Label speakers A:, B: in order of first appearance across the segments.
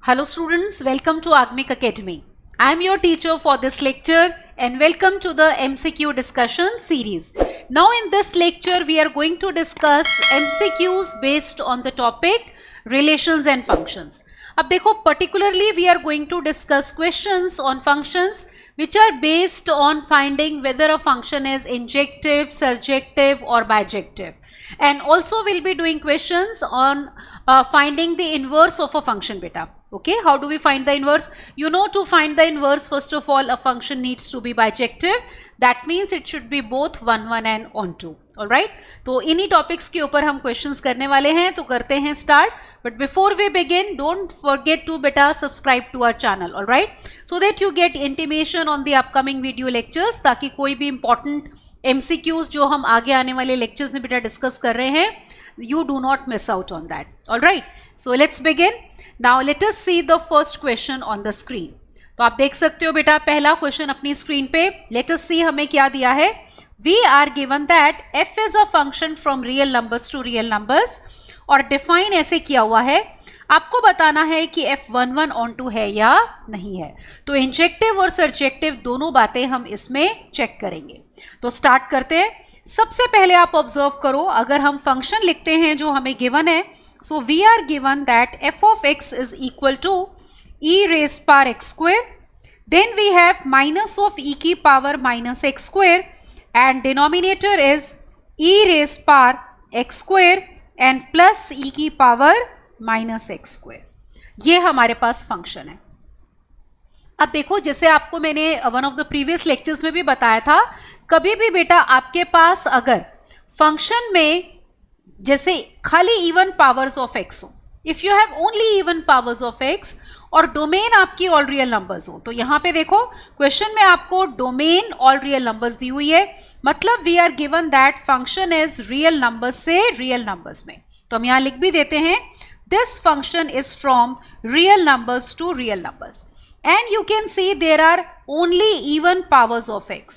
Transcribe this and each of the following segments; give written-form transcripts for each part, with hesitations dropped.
A: Hello students, welcome to Agmic Academy. I am your teacher for this lecture and welcome to the MCQ discussion series. Now in this lecture we are going to discuss MCQs based on the topic relations and functions. अब देखो particularly we are going to discuss questions on functions which are based on finding whether a function is injective, surjective or bijective. And also we'll be doing questions on finding the inverse of a function beta. Okay, how do we find the inverse? You know, to find the inverse, first of all, a function needs to be bijective. That means it should be both 1 1 and on 2. All right. तो इन्हीं topics के ऊपर हम questions करने वाले हैं, तो करते हैं start. But before we begin, don't forget to बेटा subscribe to our channel. All right, so that you get intimation on the upcoming video lectures, ताकि कोई भी इंपॉर्टेंट MCQs जो हम आगे आने वाले लेक्चर्स में बेटा डिस्कस कर रहे हैं, you do not miss out on that. All right, so let's begin. Now let us see the first question on the screen. तो आप देख सकते हो बेटा पहला क्वेश्चन अपनी स्क्रीन पे. Let us see हमें क्या दिया है. We are given that f is a function from real numbers to real numbers, और डिफाइन ऐसे किया हुआ है. आपको बताना है कि f11 on 2 है या नहीं है. तो इंजेक्टिव और सर्जेक्टिव दोनों बातें हम इसमें चेक करेंगे. तो स्टार्ट करते हैं. सबसे पहले आप ऑब्जर्व करो, अगर हम फंक्शन लिखते हैं जो हमें गिवन है, so we are given that f of x is equal to e raise power x square, then we have minus of e की power minus x square and denominator is e raise power x square and plus e की power minus x square. ये हमारे पास function है. अब देखो, जैसे आपको मैंने one of the previous lectures में भी बताया था, कभी भी बेटा आपके पास अगर फंक्शन में जैसे खाली इवन पावर्स ऑफ एक्स हो, if you have only even powers of x और डोमेन आपकी ऑल रियल नंबर्स हो, तो यहाँ पे देखो क्वेश्चन में आपको डोमेन ऑल रियल नंबर्स दी हुई है, मतलब we are given that function is real numbers से रियल नंबर्स में. तो हम यहाँ लिख भी देते हैं, this function is from real numbers to real numbers and you can see there are only even powers of x.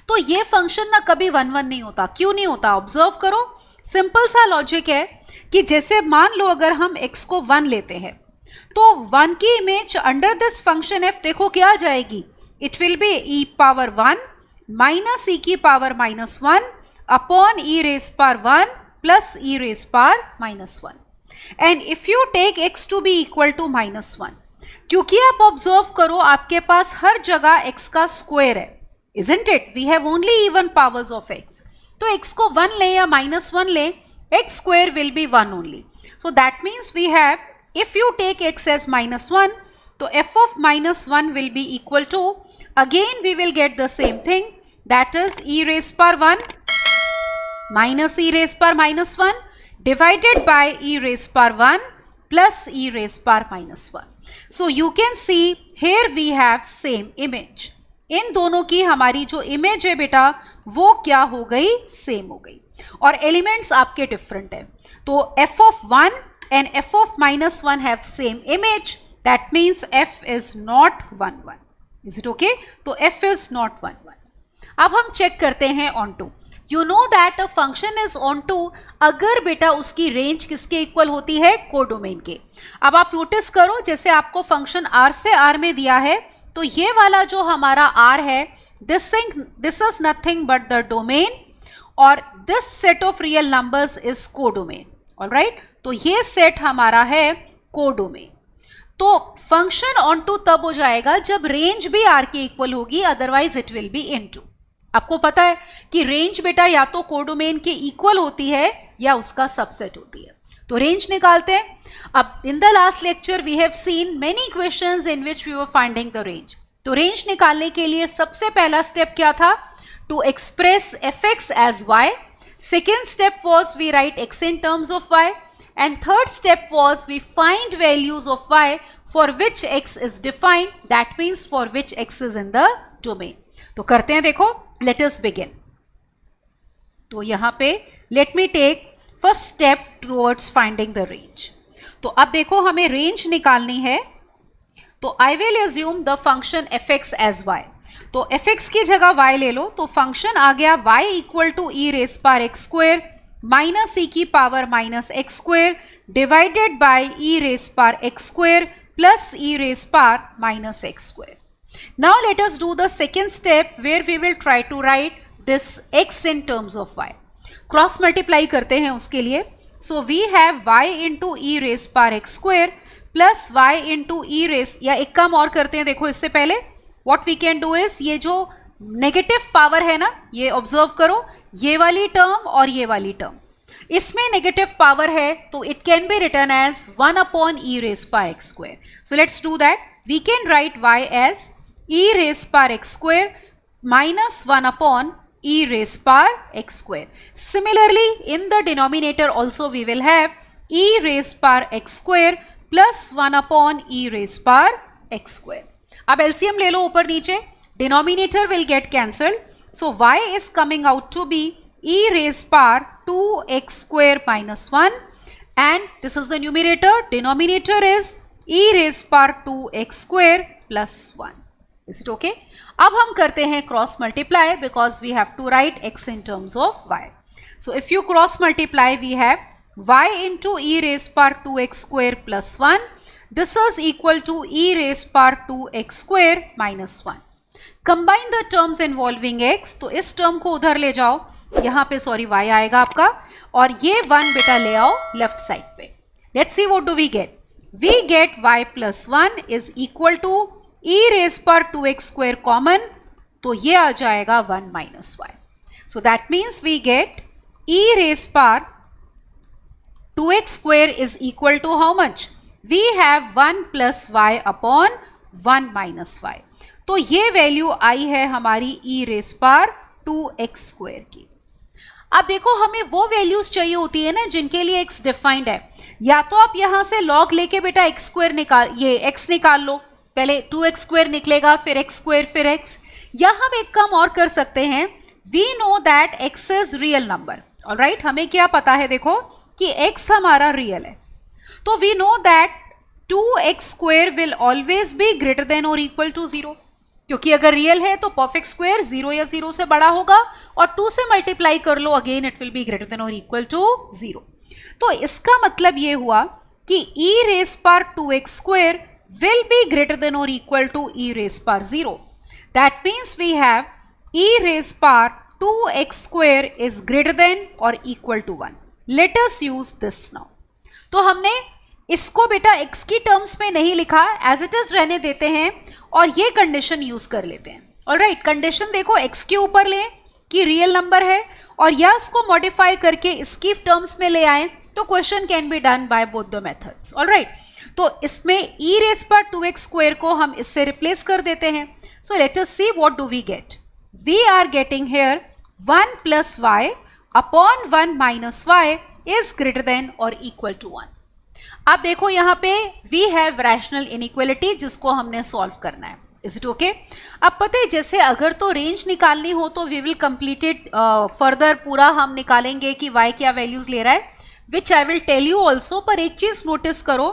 A: तो ये फंक्शन ना कभी 1 1 नहीं होता. क्यों नहीं होता? ऑब्जर्व करो, सिंपल सा लॉजिक है कि जैसे मान लो अगर हम x को 1 लेते हैं, तो 1 की image under this function f देखो क्या आ जाएगी. It will be e power 1 minus e की power minus 1 upon e raise power 1 plus e raise power minus 1. And if you take x to be equal to minus 1, क्योंकि आप observe करो आपके पास हर जगह x का स्क्वायर है, isn't it? We have only even powers of x. तो x को 1 ले या माइनस 1 ले, x square will be 1 only. So that means we have, if you take x as minus 1, तो f of minus 1 will be equal to, again we will get the same thing, that is e raised power 1 minus e raised power minus 1 divided by e raised power 1 plus e raised power minus 1. So you can see here we have same image. इन दोनों की हमारी जो image है बेटा वो क्या हो गई, सेम हो गई, और एलिमेंट्स आपके डिफरेंट हैं. तो f of 1 and f of minus 1 have same image. That means f is not 1 1. Is it okay? तो f is not 1 1. अब हम चेक करते हैं on 2. You know that a function is on 2 अगर बेटा उसकी रेंज किसके इक्वल होती है, कोडोमेन के. अब आप नोटिस करो, जैसे आपको फंक्शन r से r में दिया है, तो ये वाला जो हमारा r है, this is nothing but the domain, और this set of real numbers is codomain. Alright, तो ये सेट हमारा है कोडोमेन. तो फंक्शन ऑन 2 तब हो जाएगा जब रेंज भी r के इक्वल होगी, otherwise it will B into. आपको पता है कि रेंज बेटा या तो कोडोमेन के इक्वल होती है या उसका सबसेट होती है. तो रेंज निकालते हैं. अब in the last lecture we have seen many questions in which we were finding the range. तो रेंज निकालने के लिए सबसे पहला स्टेप क्या था, to express fx as y. Second step was we write x in terms of y, and third step was we find values of y for which x is defined, that means for which x is in the domain. तो करते हैं, देखो let us begin. तो यहाँ पे let me take first step towards finding the range. तो अब देखो हमें रेंज निकालनी है, तो I will assume the function fx as y. तो fx की जगह y ले लो, तो फंक्शन आ गया y equal to e raise power x square minus e की power minus x square divided by e raise power x square plus e raised power minus x square. Now let us do the second step where we will try to write this x in terms of y. Cross multiply करते हैं उसके लिए. So we have y into e raised power x square plus y into e raised, या एक काम और करते हैं देखो इससे पहले. What we can do is ये जो नेगेटिव पावर है ना, ये ऑब्जर्व करो, ये वाली टर्म और ये वाली टर्म, इसमें नेगेटिव पावर है तो it can be written as 1 upon e raise power x square. So let's do that. We can write y as e raise power x square minus 1 upon e raised power x square. Similarly, in the denominator also we will have e raised power x square plus 1 upon e raised power x square. अब LCM ले लो ऊपर नीचे, denominator will get cancelled. So y is coming out to be e raised power 2x square minus 1 and this is the numerator. Denominator is e raised power 2x square plus 1. Is it okay? अब हम करते हैं cross multiply because we have to write x in terms of y. So if you cross multiply we have y into e raised power 2x square plus 1. This is equal to e raised power 2x square minus 1. Combine the terms involving x. तो इस term को उधर ले जाओ, यहाँ पे sorry y आएगा आपका और ये 1 बेटा ले आओ लेफ्ट साइड पे. Let's see what do we get. We get y plus 1 is equal to e raised power 2x square common, तो ये आ जाएगा 1 minus y. So that means we get e raised power 2x square is equal to how much? We have 1 plus y upon 1 minus y. तो ये value आई है हमारी e raised power 2x square की. अब देखो हमें वो वैल्यूज चाहिए होती है ना जिनके लिए x डिफाइंड है. या तो आप यहाँ से log लेके बेटा x स्क्वायर निकाल, ये x निकाल लो, पहले 2x स्क्वायर निकलेगा फिर x स्क्वायर फिर x. या हम एक काम और कर सकते हैं, we know that x is real number. Alright, हमें क्या पता है देखो कि x हमारा रियल है, तो we know that 2x square will always be greater than और इक्वल टू 0, क्योंकि अगर रियल है तो परफेक्ट स्क्वायर 0 या 0 से बड़ा होगा और 2 से मल्टीप्लाई कर लो again it will be greater than और इक्वल टू 0. तो इसका मतलब ये हुआ कि e raise power 2x square will be greater than or equal to e raised power 0. That means we have e raised power 2x square is greater than or equal to 1. Let us use this now. तो हमने इसको बेटा x की terms में नहीं लिखा, as it is रहने देते हैं और ये कंडीशन यूज कर लेते हैं. ऑलराइट, कंडीशन देखो x के ऊपर ले कि रियल नंबर है और या उसको मॉडिफाई करके इसकी टर्म्स में ले आए तो question can be done by both the methods. Alright, तो इसमें e रेज पर 2x स्क्वायर को हम इससे रिप्लेस कर देते हैं. So let us see what do we get. We are getting here 1 plus y upon 1 minus y is greater than और इक्वल टू 1. अब देखो यहाँ पे वी हैव रैशनल इनइक्वालिटी जिसको हमने सॉल्व करना है. Is it okay? अब पता है जैसे अगर तो रेंज निकालनी हो तो we will complete it further, पूरा हम निकालेंगे कि y क्या वैल्यूज ले रहा है, which I will tell you also. पर एक चीज नोटिस करो,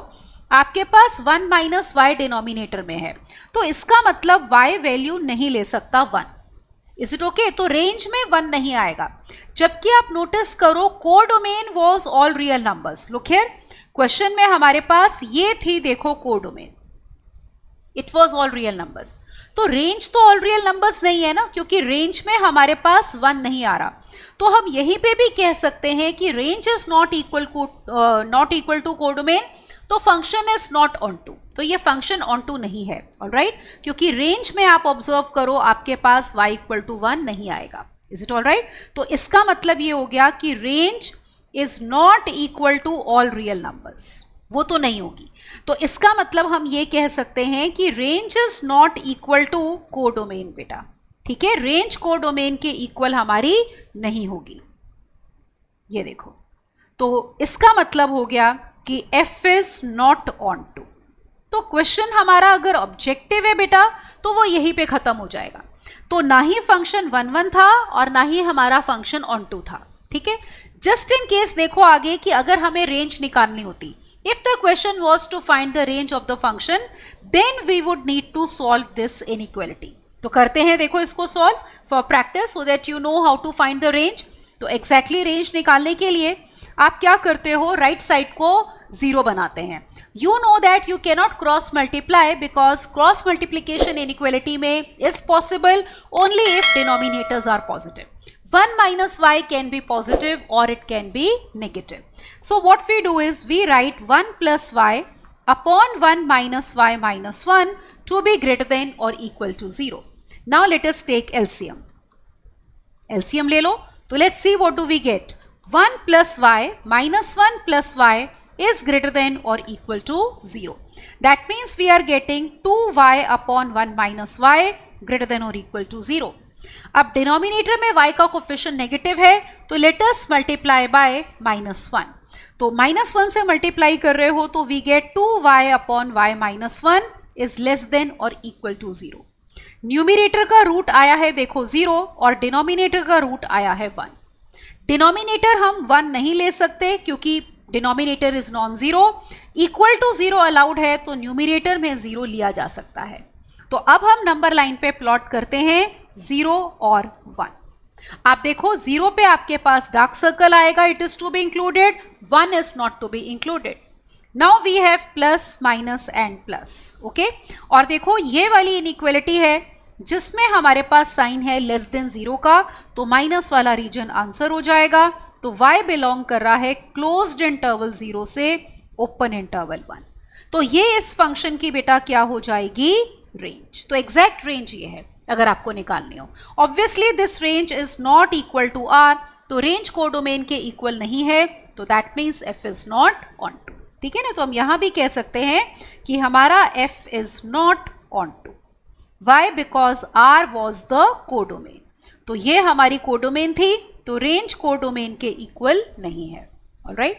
A: आपके पास 1 माइनस वाई डिनोमिनेटर में है तो इसका मतलब y वैल्यू नहीं ले सकता 1. Is it okay? तो रेंज में 1 नहीं आएगा. जबकि आप नोटिस करो codomain was all real numbers. Look here, question में हमारे पास ये थी देखो codomain, it was all real numbers. तो रेंज तो ऑल रियल नंबर्स नहीं है ना, क्योंकि रेंज में हमारे पास 1 नहीं आ रहा. तो हम यहीं पे भी कह सकते हैं कि range is not equal to codomain, तो function is not onto. तो ये फंक्शन ऑन टू नहीं है. ऑलराइट, क्योंकि रेंज में आप ऑब्जर्व करो आपके पास y इक्वल टू 1 नहीं आएगा. Is it alright? तो इसका मतलब ये हो गया कि range is not equal to all real numbers, वो तो नहीं होगी. तो इसका मतलब हम ये कह सकते हैं कि range is not equal to codomain बेटा. ठीक है, रेंज कोडोमेन के इक्वल हमारी नहीं होगी. ये देखो, तो इसका मतलब हो गया कि f is not onto. तो क्वेश्चन हमारा अगर ऑब्जेक्टिव है बेटा तो वो यहीं पे खत्म हो जाएगा. तो ना ही फंक्शन 1 था और ना ही हमारा फंक्शन ऑन टू था. ठीक है, जस्ट इन केस देखो आगे कि अगर हमें रेंज निकालनी होती, if the question was to find the range of the function, then we would need to solve this inequality. तो करते हैं देखो इसको solve for practice so that you know how to find the range. तो exactly range निकालने के लिए आप क्या करते हो, राइट साइड को 0 बनाते हैं. You know that you cannot cross multiply because cross multiplication inequality में is possible only if denominators are positive. 1 minus y can be positive or it can be negative. So what we do is we write 1 plus y upon 1 minus y minus 1 to be greater than or equal to 0. Now let us take LCM. LCM ले लो, तो let's see what do we get. 1 plus y minus 1 plus y is greater than or equal to 0. That means we are getting 2y upon 1 minus y greater than or equal to 0. अब denominator में y का coefficient negative है तो let us multiply by -1. तो -1 से multiply कर रहे हो तो we get 2y upon y minus 1 is less than और इक्वल टू 0. न्यूमिनेटर का रूट आया है देखो 0 और डिनोमिनेटर का रूट आया है 1. डिनोमिनेटर हम 1 नहीं ले सकते क्योंकि denominator is non zero. Equal to 0 allowed है तो न्यूमिनेटर में 0 लिया जा सकता है. तो अब हम नंबर लाइन पे प्लॉट करते हैं 0 और 1. आप देखो 0 पे आपके पास डार्क सर्कल आएगा, it is to be included. 1 is not to be included. Now we have plus minus and plus. Okay, और देखो ये वाली इनइक्वालिटी है जिसमें हमारे पास साइन है लेस देन 0 का, तो माइनस वाला रीजन आंसर हो जाएगा. तो y बिलोंग कर रहा है क्लोज्ड इंटरवल 0 से ओपन इंटरवल 1. तो ये इस फंक्शन की बेटा क्या हो जाएगी, रेंज. तो एग्जैक्ट रेंज ये है अगर आपको निकालनी हो. Obviously this range is not equal to r, तो रेंज कोडोमेन के इक्वल नहीं है, तो that means f is not onto. ठीक है ना, तो हम यहां भी कह सकते हैं कि हमारा f is not onto. Why? Because R was the codomain. तो ये हमारी कोडोमेन थी, तो रेंज कोडोमेन के इक्वल नहीं है. ऑलराइट.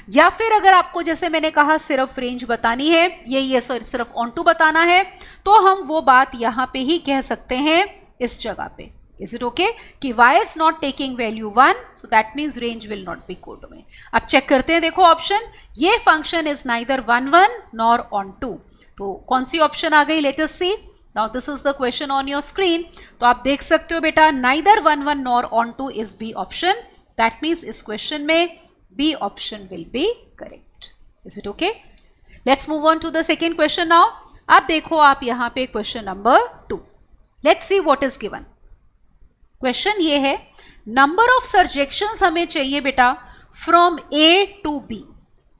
A: या फिर अगर आपको जैसे मैंने कहा सिर्फ रेंज बतानी है, ये सिर्फ ऑन टू बताना है, तो हम वो बात यहाँ पे ही कह सकते हैं इस जगह पे. इज इट ओके कि y is not taking value 1, so that means range will not be codomain. अब चेक करते हैं, देखो ऑप्शन, ये function is neither 1 1 nor onto. तो कौन सी ऑप्शन आ गई, let us see. Now this is the question on your screen. तो आप देख सकते हो बेटा neither 1 1 nor on 2 is B option. That means इस question में B option will be correct. Is it okay? Let's move on to the second question now. अब देखो आप यहाँ पे question number 2. Let's see what is given. Question ये है, number of surjections हमें चाहिए बेटा from A to B.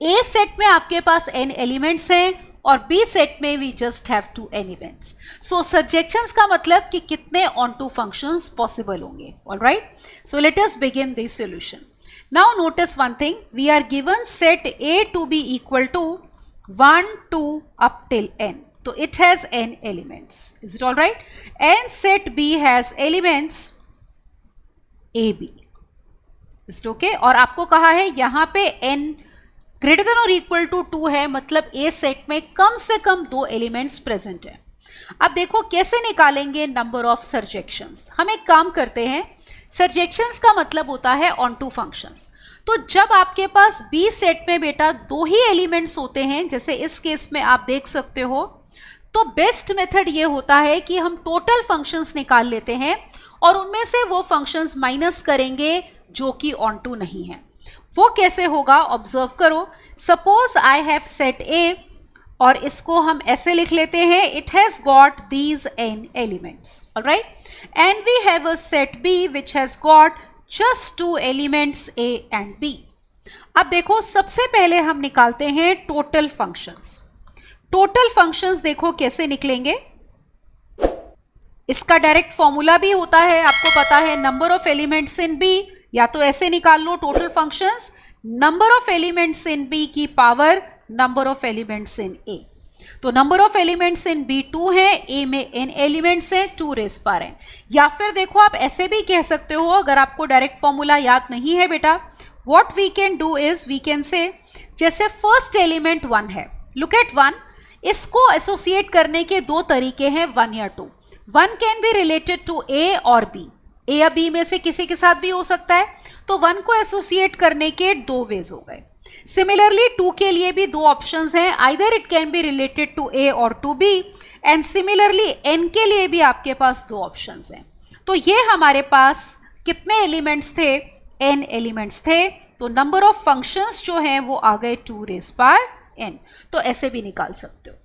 A: A set में आपके पास n elements हैं और B सेट में we just have 2 elements. So surjections का मतलब कि कितने ऑन टू फंक्शंस पॉसिबल होंगे. Alright, so let us begin this solution. Now notice one thing, we are given set A to be equal to 1 2 up till n. तो it has n elements. Is it alright? And set B has elements AB. Is it okay? और आपको कहा है यहाँ पे n greater than और equal to 2 है, मतलब ए सेट में कम से कम 2 एलिमेंट्स प्रेजेंट है. अब देखो कैसे निकालेंगे नंबर ऑफ सर्जेक्शंस. हम एक काम करते हैं, सर्जेक्शंस का मतलब होता है ऑन टू फंक्शंस. तो जब आपके पास बी सेट में बेटा 2 ही एलिमेंट्स होते हैं, जैसे इस केस में आप देख सकते हो, तो बेस्ट मेथड ये होता है कि हम टोटल फंक्शंस निकाल लेते हैं और उनमें से वो फंक्शंस माइनस करेंगे जो कि ऑन टू नहीं है. वो कैसे होगा, ऑब्जर्व करो. Suppose I have set A और इसको हम ऐसे लिख लेते हैं, it has got these n elements. Alright, and we have a set B which has got just 2 elements a and b. अब देखो सबसे पहले हम निकालते हैं टोटल फंक्शंस. टोटल फंक्शंस देखो कैसे निकलेंगे. इसका डायरेक्ट फॉर्मूला भी होता है, आपको पता है, number of elements in b, या तो ऐसे निकाल लो total functions, number of elements in B की power number of elements in A. तो number of elements in B 2 है, ए में n एलिमेंट्स हैं, 2 रेज पावर n. या फिर देखो आप ऐसे भी कह सकते हो, अगर आपको डायरेक्ट फॉर्मूला याद नहीं है बेटा, what we can do is we can say, जैसे फर्स्ट एलिमेंट 1 है, लुक एट 1, इसको एसोसिएट करने के 2 तरीके हैं, 1 या 2. 1 can be related to A और बी, ए या बी में से किसी के साथ भी हो सकता है. तो 1 को एसोसिएट करने के 2 वेज हो गए. सिमिलरली 2 के लिए भी 2 ऑप्शंस हैं, either it can be related to A और to B, and similarly n के लिए भी आपके पास 2 ऑप्शंस हैं. तो ये हमारे पास कितने एलिमेंट्स थे, n एलिमेंट्स थे. तो नंबर ऑफ फंक्शंस जो हैं वो आ गए 2 रेज पावर n, तो ऐसे भी निकाल सकते हो।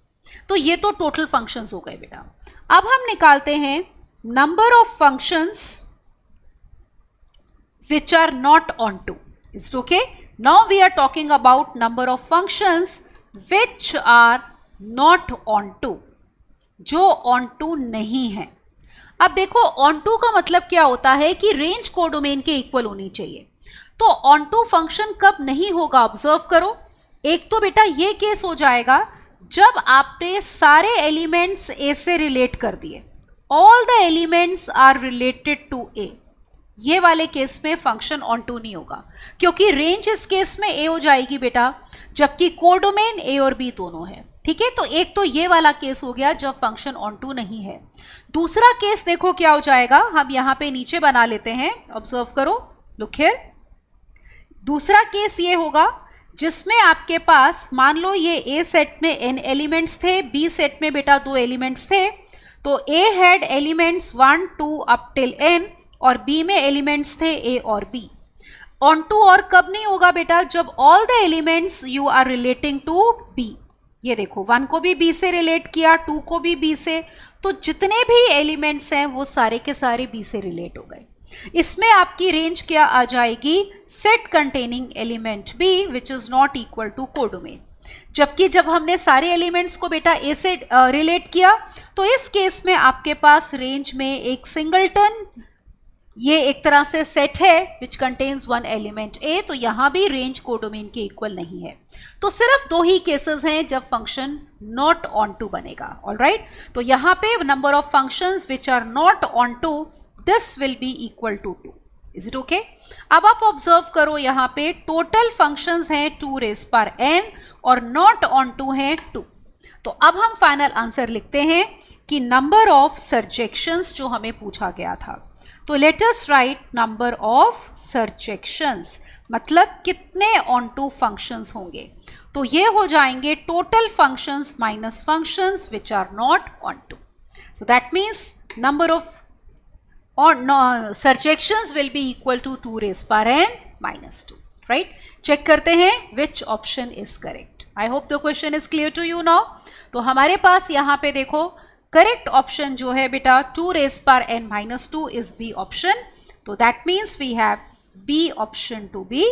A: तो ये तो टोटल फंक्शंस हो गए बेटा। अब हम निकालते हैं number of functions which are not onto. Is it okay? Now we are talking about number of functions which are not onto, जो onto नहीं है। अब देखो onto का मतलब क्या होता है कि रेंज कोडोमेन के इक्वल होनी चाहिए। तो onto फंक्शन कब नहीं होगा ऑब्जर्व करो। एक तो बेटा ये केस हो जाएगा जब आपने सारे एलिमेंट्स ए से रिलेट कर दिए, all the elements are related to A, ये वाले केस में फंक्शन ऑन टू नहीं होगा, क्योंकि रेंज इस केस में ए हो जाएगी बेटा, जबकि कोडोमेन ए और बी दोनों है। ठीक है, तो एक तो ये वाला केस हो गया जब फंक्शन ऑन टू नहीं है। दूसरा केस देखो क्या हो जाएगा, हम यहाँ पे नीचे बना लेते हैं, ऑब्जर्व करो, लुक हियर। दूसरा केस ये होगा जिसमें आपके पास मान लो ये ए सेट में n एलिमेंट्स थे, बी सेट में बेटा 2 एलिमेंट्स थे, तो A had elements 1 2 up till n और बी में एलिमेंट्स थे ए और बी। ऑन टू और कब नहीं होगा बेटा, जब all the elements you are relating to B. ये देखो 1 को भी बी से रिलेट किया, 2 को भी बी से, तो जितने भी एलिमेंट्स हैं वो सारे के सारे बी से रिलेट हो गए। इसमें आपकी रेंज क्या आ जाएगी, set containing element B which is not equal to codomain. जबकि जब हमने सारे एलिमेंट्स को बेटा ए से रिलेट किया, तो इस केस में आपके पास रेंज में एक सिंगलटन, ये एक तरह से सेट है विच कंटेन्स 1 एलिमेंट ए, तो यहाँ भी रेंज कोडोमेन के इक्वल नहीं है। तो सिर्फ 2 ही केसेस हैं जब फंक्शन नॉट ऑन टू बनेगा। ऑलराइट, तो यहाँ पे number of functions which are not onto, this will be equal to 2। Is it okay? अब आप ऑब्जर्व करो, यहाँ पे टोटल फंक्शंस हैं 2 रेज़ पावर n और नॉट ऑन टू हैं 2। तो अब हम फाइनल आंसर लिखते हैं कि नंबर ऑफ सर्जेक्शंस जो हमें पूछा गया था, तो let us write number of surjections, मतलब कितने ऑन टू फंक्शंस होंगे। तो ये हो जाएंगे total functions minus functions which are not onto. So that means number of surjections will be equal to 2 raise power n minus 2। Right, check करते हैं which option is correct. I hope the question is clear to you now. तो हमारे पास यहाँ पे देखो correct option जो है बेटा 2 raise power n minus 2 is B option. तो that means we have B option to be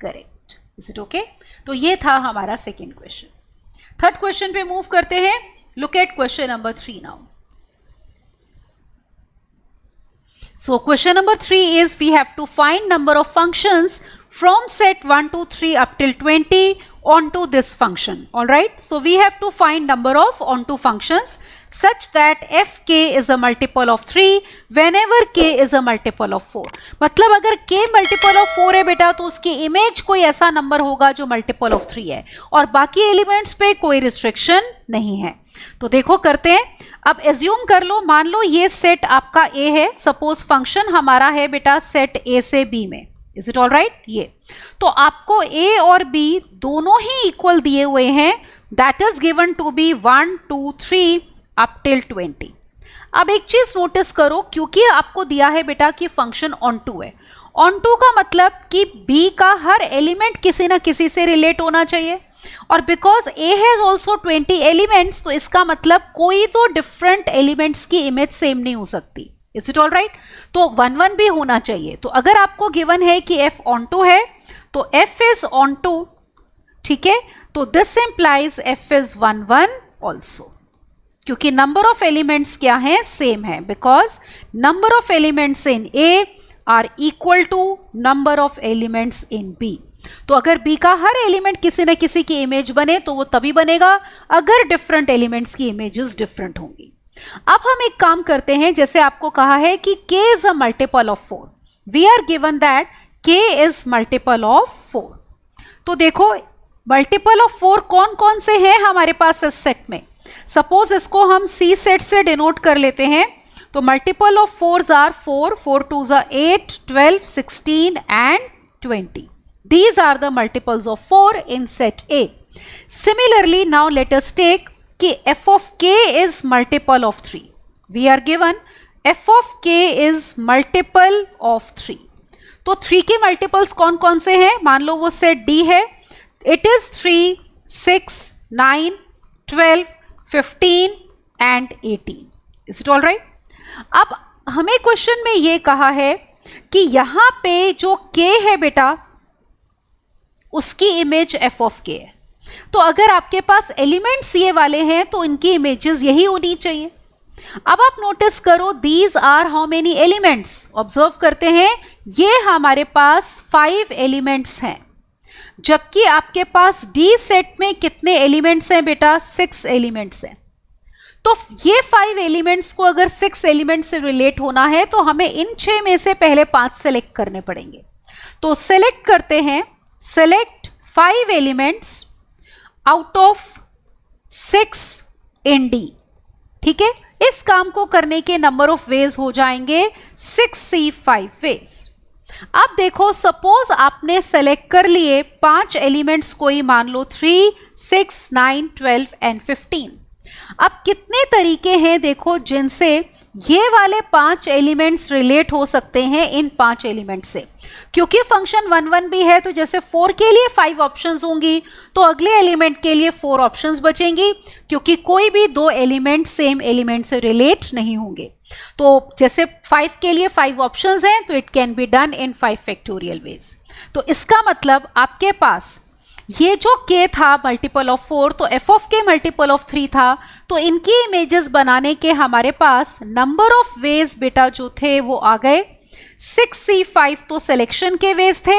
A: correct. Is it okay? तो ये था हमारा सेकेंड क्वेश्चन। थर्ड क्वेश्चन पे मूव करते हैं। Look at question number 3 now. So question number 3 is we have to find number of functions from set 1 to 3 up till 20 onto this function. Alright, so we have to find number of onto functions such that fk is a multiple of 3 whenever k is a multiple of 4. मतलब अगर k multiple of 4 है बेटा, तो उसकी image कोई ऐसा number होगा जो multiple of 3 है और बाकी एलिमेंट्स पे कोई रिस्ट्रिक्शन नहीं है। तो देखो करते हैं। अब एज्यूम कर लो, मान लो ये सेट आपका ए है, सपोज फंक्शन हमारा है बेटा सेट ए से बी में। Is it all right? ये तो आपको ए और बी दोनों ही इक्वल दिए हुए हैं, that is given to be 1 2 3 up till 20। अब एक चीज नोटिस करो, क्योंकि आपको दिया है बेटा कि फंक्शन ऑन टू है, ऑन टू का मतलब कि बी का हर एलिमेंट किसी ना किसी से रिलेट होना चाहिए, और because A has also 20 elements, तो इसका मतलब कोई तो डिफरेंट एलिमेंट्स की इमेज सेम नहीं हो सकती। Is it all right? तो 1 1 भी होना चाहिए। तो अगर आपको गिवन है कि एफ ऑन टू है तो एफ इज ऑन टू, ठीक है, तो this implies f is 1 1 also, क्योंकि नंबर ऑफ एलिमेंट्स क्या है, सेम है, because number of elements in A are equal to number of elements in B. तो अगर बी का हर एलिमेंट किसी न किसी की इमेज बने तो वो तभी बनेगा अगर डिफरेंट एलिमेंट्स की इमेजेस डिफरेंट होंगी। अब हम एक काम करते हैं, जैसे आपको कहा है कि k is a multiple of 4, we are given that k is multiple of 4। तो देखो मल्टीपल ऑफ 4 कौन कौन से हैं हमारे पास इस सेट में। सपोज इसको हम C सेट से डिनोट कर लेते हैं, तो multiple of 4s are 4 4 2s are 8 12 16 and 20. These are the multiples of 4 in set A. Similarly, now let us take कि f of k is multiple of 3. We are given f of k is multiple of 3. तो 3 के multiples कौन कौन से हैं, मान लो वो set D है, it is 3 6 9, 12, 15 and 18. Is it all right? अब हमें क्वेश्चन में ये कहा है कि यहाँ पे जो k है बेटा उसकी इमेज f ऑफ k है। तो अगर आपके पास एलिमेंट्स ये वाले हैं तो इनकी इमेजेस यही होनी चाहिए। अब आप नोटिस करो these are how many elements, observe करते हैं ये हमारे पास 5 एलिमेंट्स हैं, जबकि आपके पास डी सेट में कितने एलिमेंट्स हैं बेटा? 6 एलिमेंट्स हैं। तो ये 5 एलिमेंट्स को अगर 6 एलिमेंट्स से रिलेट होना है तो हमें इन 6 में से पहले 5 सेलेक्ट करने पड़ेंगे। तो सेलेक्ट करते हैं, select 5 elements out of 6 in D. ठीक है, इस काम को करने के नंबर ऑफ वेज हो जाएंगे 6C5 वेज। अब देखो सपोज आपने सेलेक्ट कर लिए 5 एलिमेंट्स, कोई मान लो 3, 6, 9, 12 एंड 15। अब कितने तरीके हैं देखो जिनसे ये वाले 5 एलिमेंट्स रिलेट हो सकते हैं इन 5 एलिमेंट्स से। क्योंकि फंक्शन 1 1 भी है तो जैसे 4 के लिए 5 ऑप्शंस होंगी तो अगले एलिमेंट के लिए 4 ऑप्शंस बचेंगी, क्योंकि कोई भी 2 एलिमेंट सेम एलिमेंट से रिलेट नहीं होंगे। तो जैसे 5 के लिए 5 ऑप्शंस हैं तो it can be done in 5 factorial veg. तो इसका मतलब आपके पास ये जो k था मल्टीपल ऑफ 4, तो f of k multiple of 3 था, तो इनकी इमेजेस बनाने के हमारे पास नंबर ऑफ वेज बेटा जो थे वो आ गए 6C5। तो सिलेक्शन के वेज थे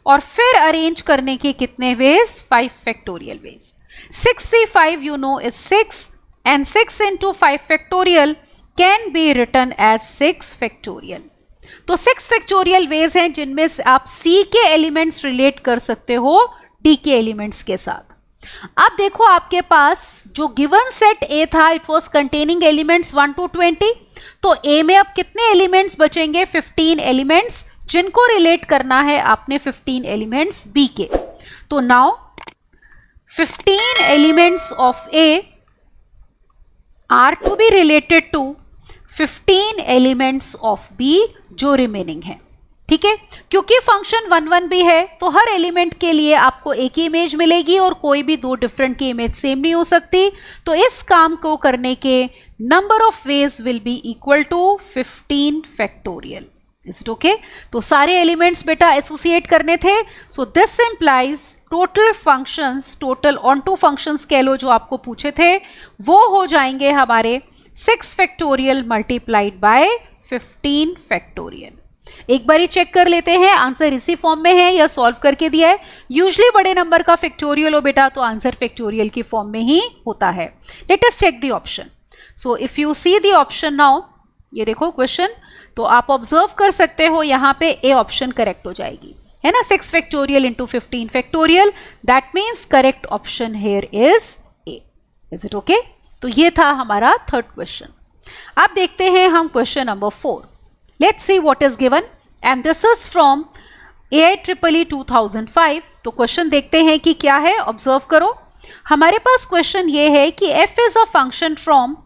A: और फिर अरेंज करने के कितने ways? 5 factorial ways. 6C5 you know is 6 and 6 into 5 factorial can be written as 6 factorial. तो 6 फैक्टोरियल वेज हैं जिनमें से आप C के एलिमेंट्स रिलेट कर सकते हो D के एलिमेंट्स के साथ। अब देखो आपके पास जो गिवन सेट A था it was containing elements 1 to 20। तो A में अब कितने एलिमेंट्स बचेंगे? 15 एलिमेंट्स, जिनको रिलेट करना है आपने 15 एलिमेंट्स B के। तो now 15 elements of A are to be related to 15 elements of B जो रिमेनिंग है। ठीक है, क्योंकि फंक्शन 1 1 भी है तो हर एलिमेंट के लिए आपको एक ही इमेज मिलेगी और कोई भी 2 डिफरेंट की इमेज सेम नहीं हो सकती। तो इस काम को करने के number of ways will be equal to 15 factorial. Is it okay? तो सारे एलिमेंट्स बेटा एसोसिएट करने थे। So this implies total functions, total onto functions कह लो जो आपको पूछे थे, वो हो जाएंगे हमारे 6 फैक्टोरियल मल्टीप्लाइड बाय 15 फैक्टोरियल। एक बार ही चेक कर लेते हैं आंसर इसी फॉर्म में है या सॉल्व करके दिया है। यूजुअली बड़े नंबर का फैक्टोरियल हो बेटा तो आंसर फैक्टोरियल की फॉर्म में ही होता है। Let us check the option. So if you see the option now, ये देखो क्वेश्चन, तो आप ऑब्जर्व कर सकते हो यहाँ पे ए ऑप्शन करेक्ट हो जाएगी, है ना? 6 factorial into 15 factorial, that means correct option here is a. Is it okay? तो ये था हमारा थर्ड क्वेश्चन। अब देखते हैं हम question number 4। Let's see what is given and this is from AIEEE 2005। तो क्वेश्चन देखते हैं कि क्या है, ऑब्जर्व करो। हमारे पास क्वेश्चन ये है कि f is a function from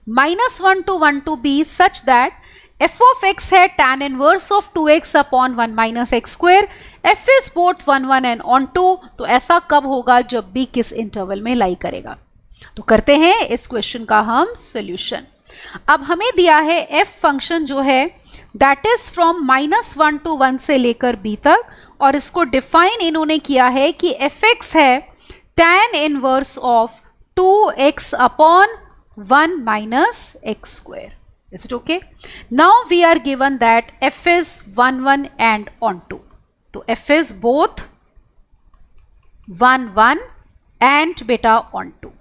A: -1 to 1 to b such that f of x है tan inverse of 2x upon 1 minus x square, f is both 1 1 and on 2। तो ऐसा कब होगा? जब b किस इंटरवल में लाई करेगा। तो करते हैं इस क्वेश्चन का हम सोल्यूशन। अब हमें दिया है f फंक्शन जो है दैट इज फ्रॉम -1 to 1 से लेकर b तक, और इसको डिफाइन इन्होंने किया है कि fx है tan inverse of 2x upon 1 minus x square। Is it okay? Now we are given that f is 1 1 and onto। तो f is both 1 1 and बेटा onto।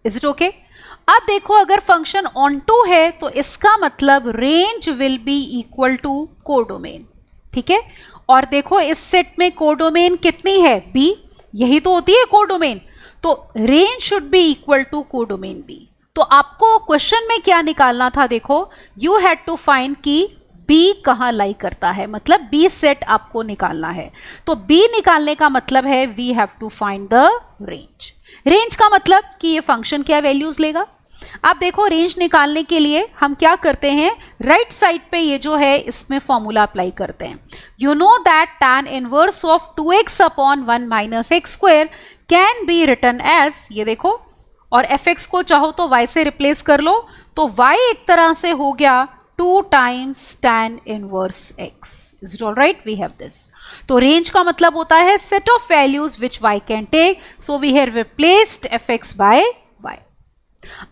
A: Is it okay? अब देखो अगर फंक्शन ऑन टू है तो इसका मतलब range will be equal to codomain. ठीक है, और देखो इस सेट में कोडोमेन कितनी है? b, यही तो होती है कोडोमेन। तो range should be equal to codomain b। तो आपको क्वेश्चन में क्या निकालना था? देखो यू हैड टू फाइंड कि b कहाँ लाई करता है, मतलब b सेट आपको निकालना है। तो b निकालने का मतलब है we have to find the range. Range का मतलब कि ये फंक्शन क्या वैल्यूज लेगा। अब देखो रेंज निकालने के लिए हम क्या करते हैं, राइट साइड पे ये जो है इसमें फॉर्मूला अप्लाई करते हैं। You know that tan inverse of 2x upon 1 minus x square can be written as, ये देखो, और fx को चाहो तो y से रिप्लेस कर लो, तो y एक तरह से हो गया 2 times tan inverse x. Is it all right? We have this. तो रेंज का मतलब होता है set of values which y can take. So we have replaced fx by y.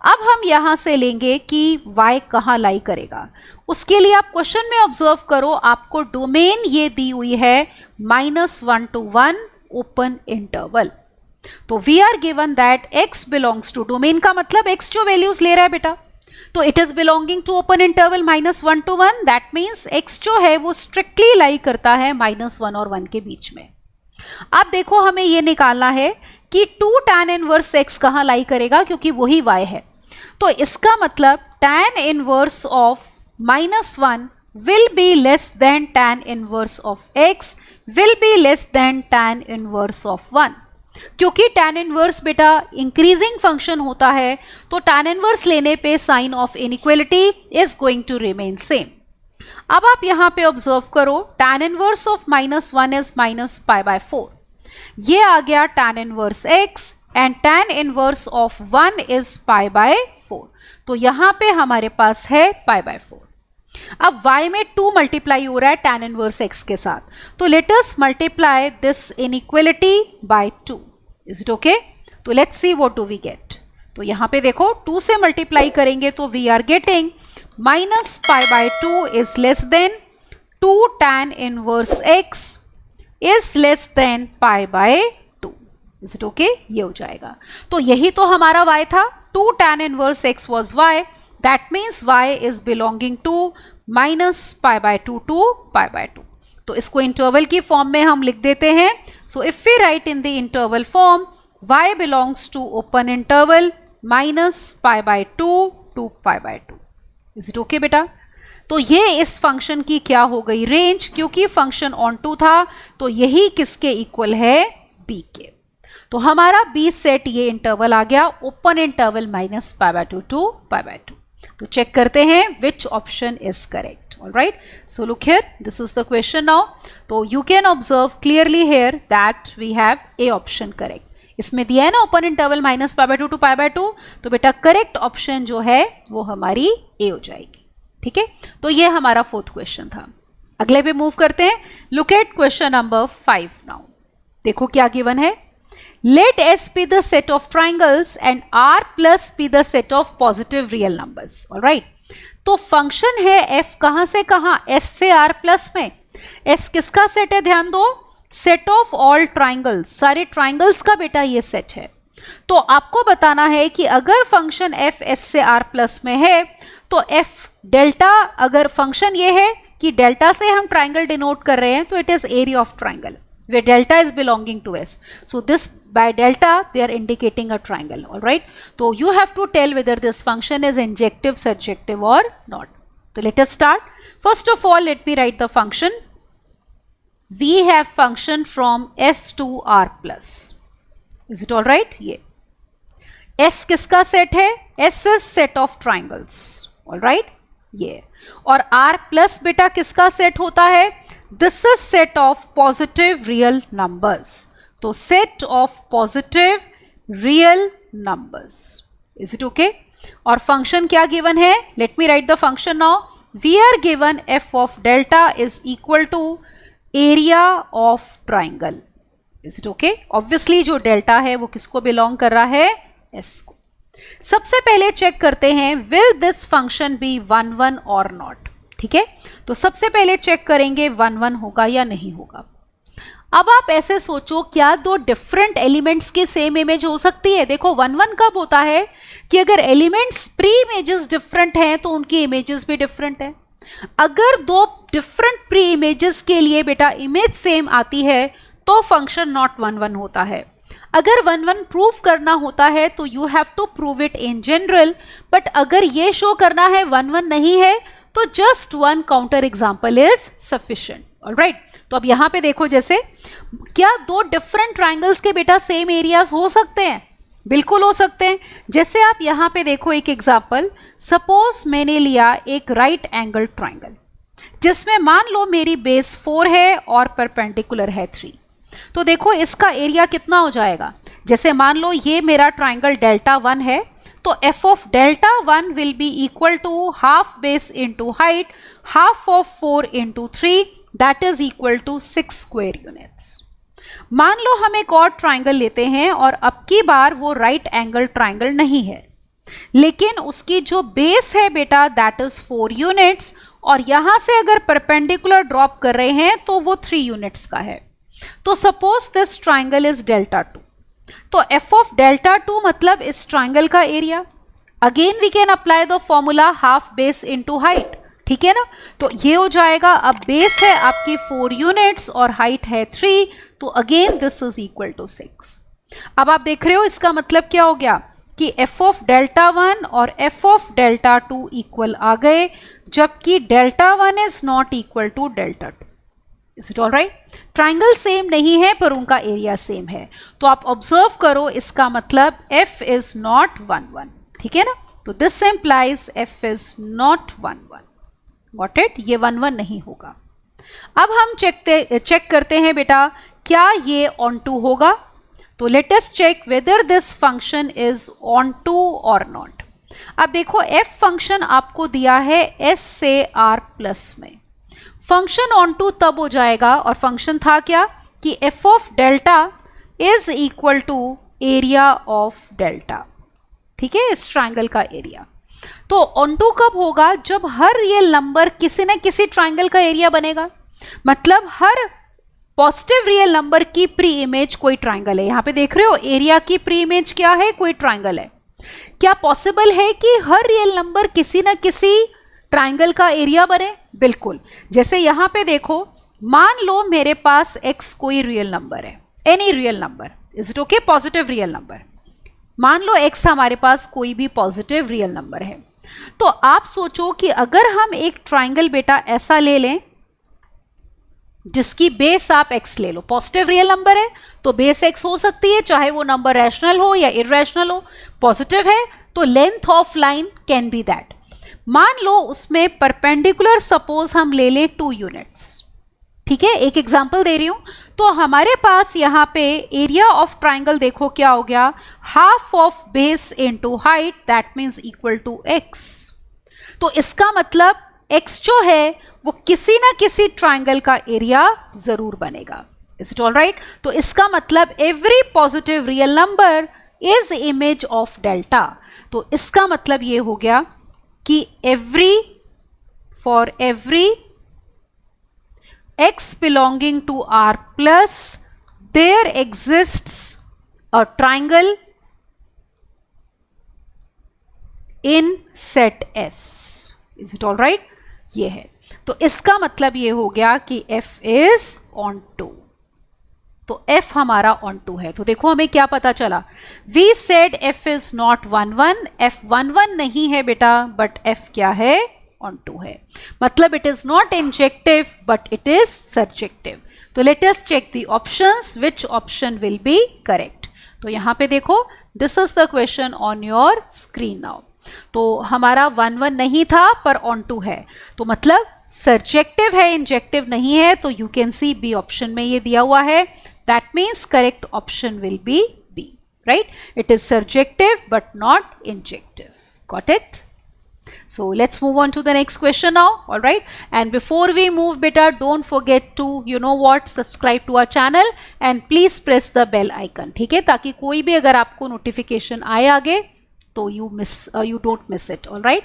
A: अब हम यहां से लेंगे कि y कहां लाई करेगा. उसके लिए आप क्वेश्चन में ऑब्जर्व करो, आपको डोमेन ये दी हुई है -1 to 1 ओपन इंटरवल. तो we are given that x belongs to, domain का मतलब x जो वैल्यूज ले रहा है बेटा, तो it is belonging to open interval -1 to 1. That means x जो है वो स्ट्रिक्टली लाई करता है -1 और 1 के बीच में. अब देखो हमें ये निकालना है कि 2 tan इनवर्स x कहाँ लाई करेगा, क्योंकि वही y है. तो इसका मतलब tan inverse of -1 will be less than tan inverse of x will be less than tan inverse of 1. क्योंकि tan इनवर्स बेटा इंक्रीजिंग फंक्शन होता है, तो tan इनवर्स लेने पे sign of inequality is going to remain same. अब आप यहां पे ऑब्जर्व करो, tan इनवर्स ऑफ -1 इज -π/4. ये आ गया tan inverse x and tan inverse of 1 is π/4. तो यहां पे हमारे पास है π/4. अब y में 2 मल्टीप्लाई हो रहा है tan इनवर्स x के साथ, तो let us multiply this inequality by 2. Is it okay? तो let's see what do we get. तो यहां पे देखो 2 से मल्टीप्लाई करेंगे तो we are getting -π/2 is less than 2 tan inverse x is less than π/2. Is it okay? ये हो जाएगा. तो यही तो हमारा y था, 2 tan inverse x was y. That means y is belonging to -π/2 to π/2. तो इसको इंटरवल की फॉर्म में हम लिख देते हैं. So if we write in the interval form, y belongs to open interval -π/2 to π/2. Is it okay बेटा? तो ये इस फंक्शन की क्या हो गई, रेंज, क्योंकि फंक्शन ऑन टू था, तो यही किसके इक्वल है, b के. तो हमारा b सेट ये इंटरवल आ गया, ओपन इंटरवल -π/2 to π/2. तो चेक करते हैं which option is correct. Alright, so look here, this is the question now. तो you can observe clearly here that we have A option correct. इसमें दिया है ना ओपन इंटरवल -π/2 to π/2, तो बेटा करेक्ट ऑप्शन जो है वो हमारी ए हो जाएगी. ठीक है, तो ये हमारा 4th क्वेश्चन था. अगले पे मूव करते हैं. Look at question number 5 now. देखो क्या गिवन है. Let S be the set of triangles and R plus be the set of positive real numbers. All right. तो फंक्शन है f कहां से कहां, S से R प्लस में. S किसका सेट है, ध्यान दो, सेट ऑफ ऑल ट्राइंगल्स, सारे ट्राइंगल्स का बेटा ये सेट है. तो आपको बताना है कि अगर फंक्शन f S से R प्लस में है, तो f डेल्टा, अगर फंक्शन ये है कि डेल्टा से हम ट्राइंगल डिनोट कर रहे हैं, तो it is area of triangle where delta is belonging to S. So this, by delta they are indicating a triangle. All right, so you have to tell whether this function is injective, surjective or not. So let us start. First of all, let me write the function. We have function from S to R plus. Is it all right? ये S किसका set है, S is set of triangles. All right, ये, और R plus बेटा किसका set होता है, This is set of positive real numbers. तो set of positive real numbers. Is it okay? और function क्या given है? Let me write the function now. We are given f of delta is equal to area of triangle. Is it okay? Obviously जो delta है वो किसको belong कर रहा है, S को. सबसे पहले चेक करते हैं will this function be 1 1 or not. ठीक है, तो सबसे पहले चेक करेंगे 1 1 होगा या नहीं होगा. अब आप ऐसे सोचो, क्या दो डिफरेंट एलिमेंट्स की सेम इमेज हो सकती है. देखो 1 1 कब होता है कि अगर एलिमेंट्स प्री इमेजेस डिफरेंट हैं तो उनकी इमेजेस भी डिफरेंट है. अगर दो डिफरेंट प्री इमेजेस के लिए बेटा इमेज सेम आती है तो फंक्शन नॉट 1 1 होता है. अगर 1 1 प्रूव करना होता है तो you have to prove it in general, but अगर ये शो करना है 1 1 नहीं है तो just 1 counter example is sufficient. Alright, तो अब यहां पे देखो, जैसे क्या दो डिफरेंट ट्राइंगल्स के बेटा सेम एरियाज हो सकते हैं, बिल्कुल हो सकते हैं. जैसे आप यहां पे देखो एक एग्जाम्पल, सपोज मैंने लिया एक राइट एंगल ट्राइंगल जिसमें मान लो मेरी बेस 4 है और परपेंडिकुलर है 3. तो देखो इसका एरिया कितना हो जाएगा, जैसे मान लो ये मेरा ट्राइंगल डेल्टा 1 है, तो f of delta 1 will be equal to half base into height, half of 4 into 3, that is equal to 6 square units. मान लो हम एक और ट्राइंगल लेते हैं और अब की बार वो राइट एंगल ट्राइंगल नहीं है, लेकिन उसकी जो बेस है बेटा दैट इज 4 यूनिट्स, और यहां से अगर परपेंडिकुलर ड्रॉप कर रहे हैं तो वो 3 यूनिट्स का है। तो suppose this triangle is delta 2, तो f ऑफ डेल्टा 2 मतलब इस ट्राइंगल का area. Again we can apply the formula half base into height, ठीक है ना। तो ये हो जाएगा, अब बेस है आपकी 4 यूनिट्स और हाइट है 3, तो again this is equal to 6। अब आप देख रहे हो इसका मतलब क्या हो गया कि f ऑफ डेल्टा 1 और f ऑफ डेल्टा 2 इक्वल आ गए, जबकि delta 1 is not equal to delta 2। Is it all right? Triangle same नहीं है पर उनका एरिया सेम है, तो आप ऑब्जर्व करो, इसका मतलब f इज नॉट 1 1, ठीक है ना। तो this implies f is not 1 1। Got it? ये 1 1 नहीं होगा। अब हम चेक करते हैं बेटा क्या ये ऑन टू होगा। तो let us check whether this function is onto और नॉट। अब देखो f फंक्शन आपको दिया है s से r प्लस में, फंक्शन ऑन टू तब हो जाएगा, और फंक्शन था क्या कि f of delta is equal to area of delta, ठीक है, इस ट्राइंगल का एरिया। तो ऑन टू कब होगा? जब हर रियल नंबर किसी न किसी ट्राइंगल का एरिया बनेगा, मतलब हर पॉजिटिव रियल नंबर की प्री इमेज कोई ट्राइंगल है। यहां पे देख रहे हो एरिया की प्री इमेज क्या है? कोई ट्राइंगल है। क्या पॉसिबल है कि हर रियल नंबर किसी न किसी ट्राइंगल का एरिया बने? बिल्कुल। जैसे यहां पे देखो, मान लो मेरे पास x कोई रियल नंबर है, any real number, is it okay, positive real number. मान लो x हमारे पास कोई भी पॉजिटिव रियल नंबर है, तो आप सोचो कि अगर हम एक ट्राइंगल बेटा ऐसा ले लें जिसकी बेस आप x ले लो, पॉजिटिव रियल नंबर है तो बेस x हो सकती है, चाहे वो नंबर रैशनल हो या इररेशनल हो। पॉजिटिव है तो length of line can be that. मान लो उसमें परपेंडिकुलर सपोज हम ले लें 2 यूनिट्स, ठीक है, एक एग्जांपल दे रही हूं। तो हमारे पास यहाँ पे एरिया ऑफ ट्राइंगल देखो क्या हो गया, half of base into height, that means equal to x। तो इसका मतलब x जो है वो किसी ना किसी ट्राइंगल का एरिया जरूर बनेगा। Is it all right? तो इसका मतलब every positive real number is image of delta. तो इसका मतलब ये हो गया कि for every x belonging to R plus there exists a triangle in set S. Is it all right? ये है। तो इसका मतलब ये हो गया कि f is on 2। तो f हमारा on 2 है। तो देखो हमें क्या पता चला, we said f is not 1 1, f 1 1 नहीं है बेटा, बट f क्या है? on 2 है। मतलब it is not injective but it is surjective। तो let us check the options, which option will be correct। तो यहाँ पे देखो, this is the question on your screen now। तो हमारा 1 1 नहीं था पर on 2 है, तो मतलब surjective है, injective नहीं है। तो you can see B option में ये दिया हुआ है, that means correct option will be B, right? It is surjective but not injective। Got it? So let's move on to the next question now, all right? And before we move beta, don't forget to, you know what, subscribe to our channel and please press the bell icon, ठीक है, ताकि कोई भी अगर आपको notification आए आगे तो you don't miss it, all right?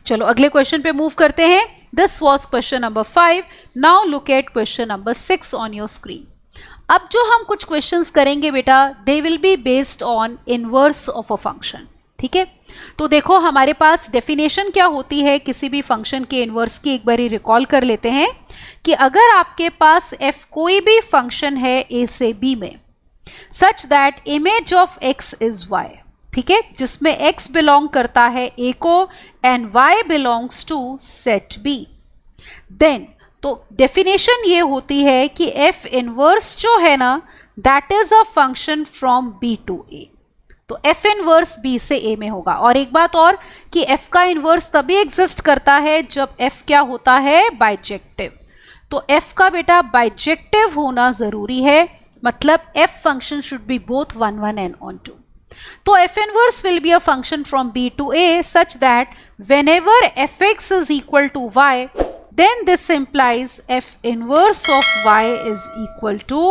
A: चलो अगले क्वेश्चन पे मूव करते हैं। This was question number 5. Now look at question number 6 on your screen. अब जो हम कुछ क्वेश्चंस करेंगे बेटा, they will be based on inverse of a function, ठीक है। तो देखो हमारे पास डेफिनेशन क्या होती है किसी भी फंक्शन के इनवर्स की, एक बार रिकॉल कर लेते हैं कि अगर आपके पास f कोई भी फंक्शन है a से b में, such that image of x is y, ठीक है, जिसमें x बिलोंग करता है a को and y belongs to set b, then तो डेफिनेशन ये होती है कि f इनवर्स जो है ना, that is a function from b to a। तो f इनवर्स b से a में होगा। और एक बात और कि f का इनवर्स तभी एग्जिस्ट करता है जब f क्या होता है? बाइजेक्टिव। तो f का बेटा बाइजेक्टिव होना जरूरी है, मतलब f function should be both 1 1 and on 2. तो f inverse will be a function from b to a such that whenever fx is equal to y, then this implies f inverse of y is equal to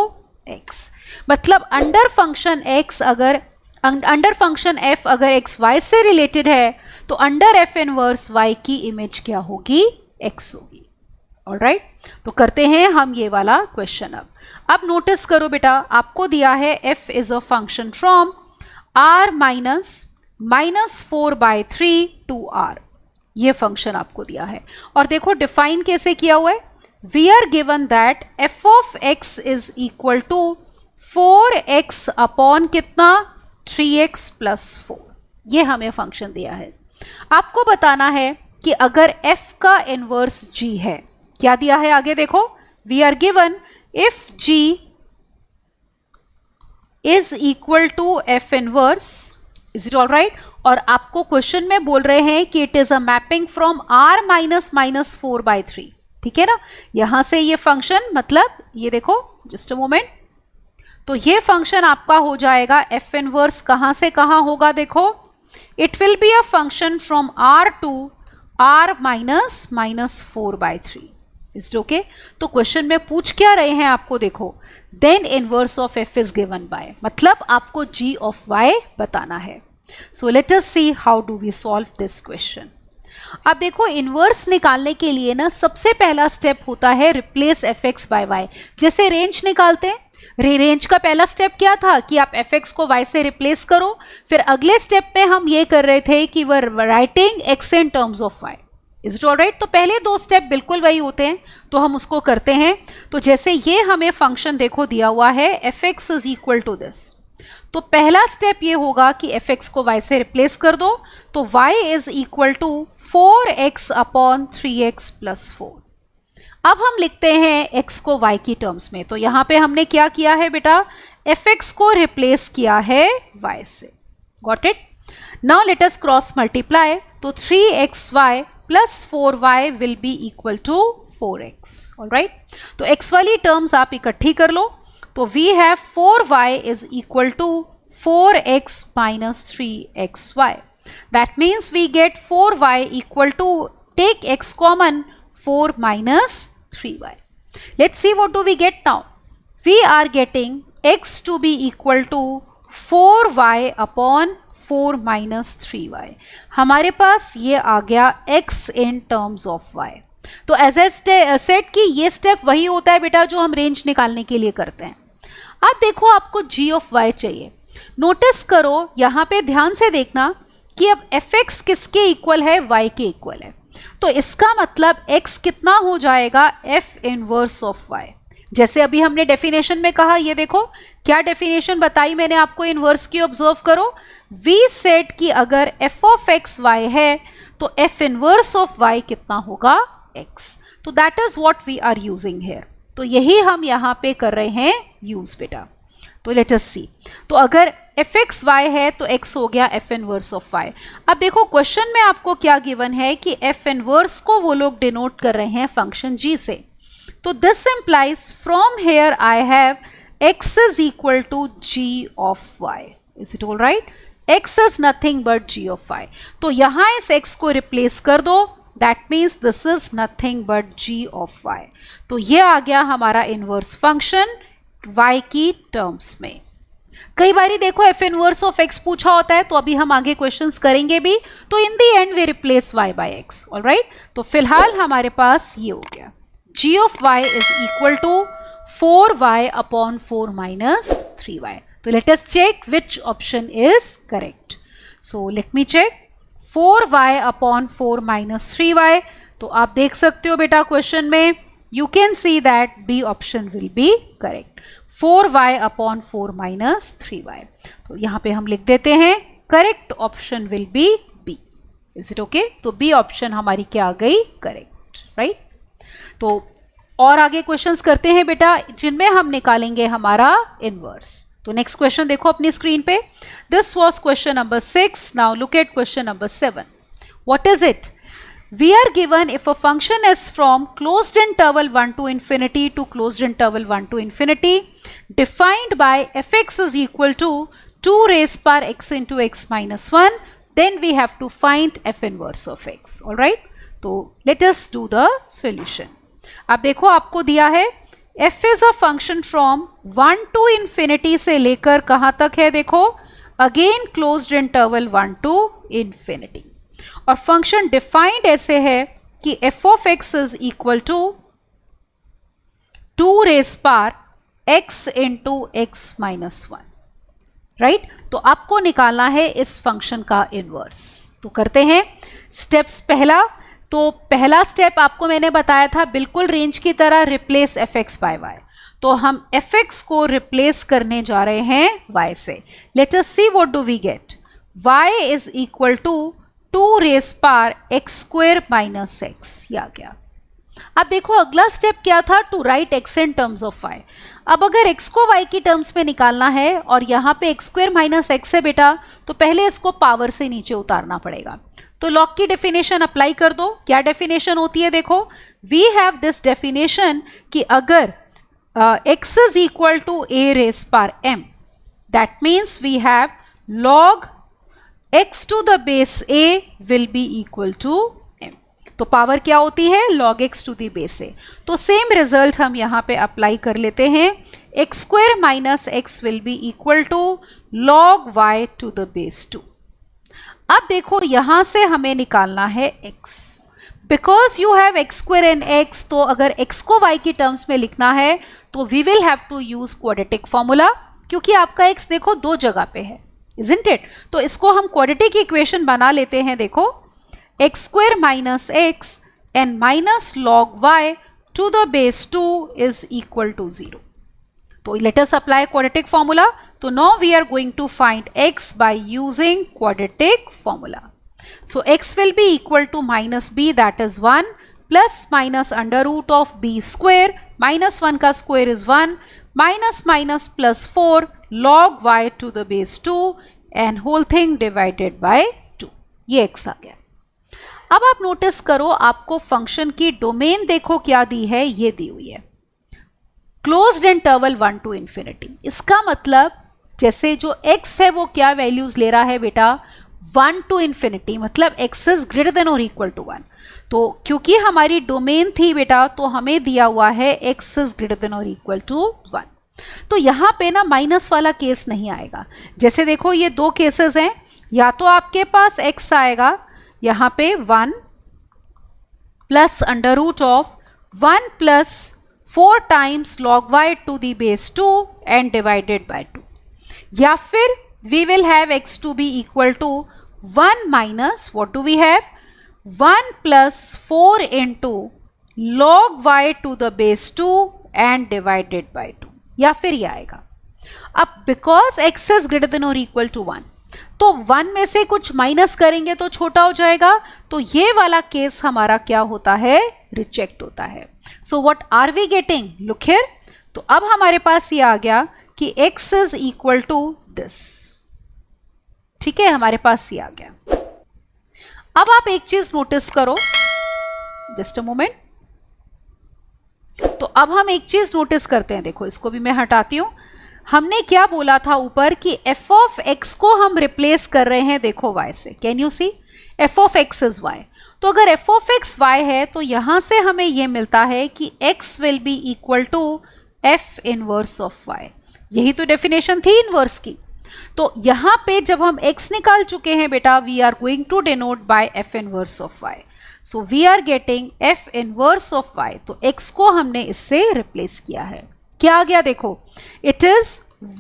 A: x. मतलब under function x अगर under function f अगर x y से related है तो under f inverse y की image क्या होगी, x होगी. ऑलराइट, तो करते हैं हम ये वाला क्वेश्चन. अब नोटिस करो बेटा, आपको दिया है f is a function from r minus 4/3 to r. ये फंक्शन आपको दिया है और देखो डिफाइन कैसे किया हुआ है. We are given that f of x is equal to 4x upon कितना, 3x प्लस 4. ये हमें फंक्शन दिया है. आपको बताना है कि अगर f का इनवर्स g है, क्या दिया है आगे देखो, we are given if g is equal to f inverse, is it all right. और आपको क्वेश्चन में बोल रहे हैं कि it is a mapping from r minus 4/3. ठीक है ना, यहां से ये फंक्शन, मतलब ये देखो जस्ट अ मोमेंट, तो ये फंक्शन आपका हो जाएगा f इनवर्स कहां से कहां होगा, देखो it will be a function from r to r minus 4/3. Is okay. तो क्वेश्चन में पूछ क्या रहे हैं आपको, देखो then inverse of f is given by, मतलब आपको g ऑफ y बताना है. So let us see how do we solve this question. अब देखो इनवर्स निकालने के लिए ना सबसे पहला स्टेप होता है रिप्लेस fx बाय y. जैसे रेंज निकालते हैं, रेंज का पहला स्टेप क्या था कि आप fx को y से रिप्लेस करो. फिर अगले स्टेप पे हम ये कर रहे थे कि were writing x in terms of y. Is it alright. तो पहले दो स्टेप बिल्कुल वही होते हैं, तो हम उसको करते हैं. तो जैसे ये हमें फंक्शन देखो दिया हुआ है fx is equal to this, तो पहला स्टेप ये होगा कि fx को y से रिप्लेस कर दो. तो y is equal to 4x upon 3x plus 4. अब हम लिखते हैं x को y की टर्म्स में. तो यहाँ पे हमने क्या किया है बेटा, fx को रिप्लेस किया है y से. Got it. Now let us cross multiply. तो 3xy plus 4y will be equal to 4x. Alright, तो x वाली टर्म्स आप इकट्ठी कर लो. तो we have 4y is equal to 4x minus 3xy. That means we get 4y equal to, take x common, 4 minus 3y. Let's see what do we get now. We are getting x to be equal to 4y upon 4 minus 3y. हमारे पास ये आ गया x in terms of y. तो as a set कि ये step वही होता है बेटा जो हम रेंज निकालने के लिए करते हैं. अब देखो आपको g of y चाहिए. नोटिस करो यहाँ पे ध्यान से देखना कि अब fx किसके इक्वल है, y के इक्वल है. तो इसका मतलब x कितना हो जाएगा, f इनवर्स ऑफ y. जैसे अभी हमने डेफिनेशन में कहा, ये देखो क्या डेफिनेशन बताई मैंने आपको इनवर्स की, ऑब्जर्व करो. वी सेड कि अगर f ऑफ x y है तो f इनवर्स ऑफ y कितना होगा, x. तो that is what we are using here. तो यही हम यहाँ पे कर रहे हैं यूज बेटा. तो लेट अस सी. तो अगर fx y है तो x हो गया f इनवर्स ऑफ y. अब देखो क्वेश्चन में आपको क्या गिवन है कि f इनवर्स को वो लोग डिनोट कर रहे हैं फंक्शन g से. तो this implies from here I have x is equal to g of y. Is it all right. x is nothing but g of y. तो यहाँ इस x को रिप्लेस कर दो. That means this is nothing but g of y. तो ये आ गया हमारा इनवर्स फंक्शन y की टर्म्स में. कई बारी देखो f इनवर्स ऑफ x पूछा होता है, तो अभी हम आगे क्वेश्चंस करेंगे भी. तो in the end we replace y by x. Alright, तो फिलहाल हमारे पास ये हो गया g of y is equal to 4y upon 4 minus 3y. तो let us check which option is correct. So let me check 4y upon 4 minus 3y. तो आप देख सकते हो बेटा क्वेश्चन में, you can see that B option will be correct. 4y upon 4 minus 3y. तो यहाँ पे हम लिख देते हैं correct option will be B. Is it okay? तो B option हमारी क्या आ गई, correct, right? तो और आगे क्वेश्चंस करते हैं बेटा जिनमें हम निकालेंगे हमारा इनवर्स. तो नेक्स्ट क्वेश्चन देखो अपनी स्क्रीन पे. This was question number 6. Now look at question number 7. What is it? we are given if a function is from closed interval 1 to infinity to closed interval 1 to infinity defined by fx is equal to 2 raised power x into x minus 1, then we have to find f inverse of x. All right, तो let us do the solution. अब देखो आपको दिया है f is a function from 1 to infinity से लेकर कहाँ तक है, देखो again closed interval 1 to infinity, और फंक्शन डिफाइंड ऐसे है कि f of x is equal to 2 raise power x into x minus 1, right. तो आपको निकालना है इस फंक्शन का इनवर्स। तो करते हैं स्टेप्स। पहला स्टेप आपको मैंने बताया था बिल्कुल रेंज की तरह, replace f x by y. तो हम एफ एक्स को रिप्लेस करने जा रहे हैं y से। Let us see what do we get. y is equal to 2 raise power x square minus x, ये आ गया। अब देखो अगला स्टेप क्या था, to write x in terms of y। अब अगर x को y की टर्म्स में निकालना है और यहाँ पे एक्स स्क्वायर माइनस एक्स है बेटा, तो पहले इसको पावर से नीचे उतारना पड़ेगा। तो लॉग की डेफिनेशन अप्लाई कर दो। क्या डेफिनेशन होती है, देखो वी हैव दिस डेफिनेशन कि अगर x is equal to a raise power m, that means we have log x to the base a will be equal to m। तो पावर क्या होती है, log x to the base a। तो same result हम यहाँ पे apply कर लेते हैं। X square minus x will be equal to log y to the base 2। अब देखो यहां से हमें निकालना है x, because you have x square and x। तो अगर x को y की टर्म्स में लिखना है तो we will have to use quadratic formula, क्योंकि आपका x देखो दो जगह पे है, इजंट इट। तो इसको हम क्वाड्रेटिक इक्वेशन बना लेते हैं। देखो x square minus x and minus log y to the base 2 is equal to 0। तो let us apply quadratic formula. So now we are going to find x by using quadratic formula. So x will be equal to minus b, that is 1, plus minus under root of b square, minus 1 का square is 1, minus minus plus 4 log y to the base 2 and whole thing divided by 2. ये x आ गया। अब आप notice करो, आपको function की domain देखो क्या दी है, ये दी हुई है क्लोज्ड इंटरवल 1 टू इन्फिनिटी। इसका मतलब जैसे जो x है वो क्या वैल्यूज ले रहा है बेटा, 1 टू इन्फिनिटी, मतलब x इज ग्रेटर देन और इक्वल टू 1। तो क्योंकि हमारी डोमेन थी बेटा, तो हमें दिया हुआ है x इज ग्रेटर देन और इक्वल टू 1। तो यहाँ पे ना माइनस वाला केस नहीं आएगा। जैसे देखो ये दो केसेस हैं, या तो आपके पास x आएगा यहाँ पे 1 plus under root of 1 plus 4 times log y to the base 2 and divided by 2, या फिर we will have x to be equal to 1 minus what do we have 1 plus 4 into log y to the base 2 and divided by 2, या फिर ये आएगा। अब because x is greater than or equal to 1, तो 1 में से कुछ minus करेंगे तो छोटा हो जाएगा, तो ये वाला केस हमारा क्या होता है, रिजेक्ट होता है। So what are we getting, look here. तो अब हमारे पास ये आ गया कि x is equal to this, ठीक है, हमारे पास ये आ गया। अब आप एक चीज नोटिस करो, जस्ट अ मोमेंट। तो अब हम एक चीज नोटिस करते हैं, देखो इसको भी मैं हटाती हूं। हमने क्या बोला था ऊपर कि f ऑफ x को हम रिप्लेस कर रहे हैं, देखो y से। Can you see, f of x is y। तो अगर f ऑफ x y है तो यहां से हमें यह मिलता है कि x will be equal to f inverse of y। यही तो डेफिनेशन थी इनवर्स की। तो यहाँ पे जब हम x निकाल चुके हैं बेटा, we are going to denote by f inverse of y। So we are getting f inverse of y। तो x को हमने इससे रिप्लेस किया है। क्या आ गया, देखो it is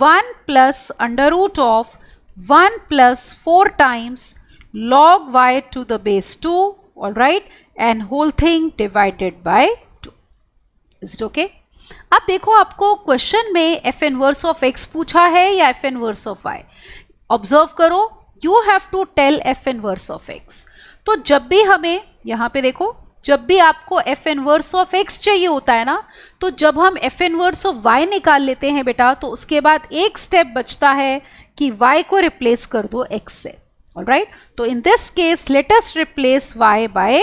A: 1 plus under root of 1 plus 4 times log y to the base 2, all right, and whole thing divided by 2। Is it okay? अब देखो आपको क्वेश्चन में f इनवर्स ऑफ x पूछा है या f inverse of y। Observe करो, you have to tell f inverse of x। तो जब भी हमें यहाँ पे देखो, जब भी आपको f इनवर्स ऑफ x चाहिए होता है ना, तो जब हम f इनवर्स ऑफ y निकाल लेते हैं बेटा, तो उसके बाद एक स्टेप बचता है कि y को रिप्लेस कर दो x से, ऑलराइट। तो in this case let us replace y by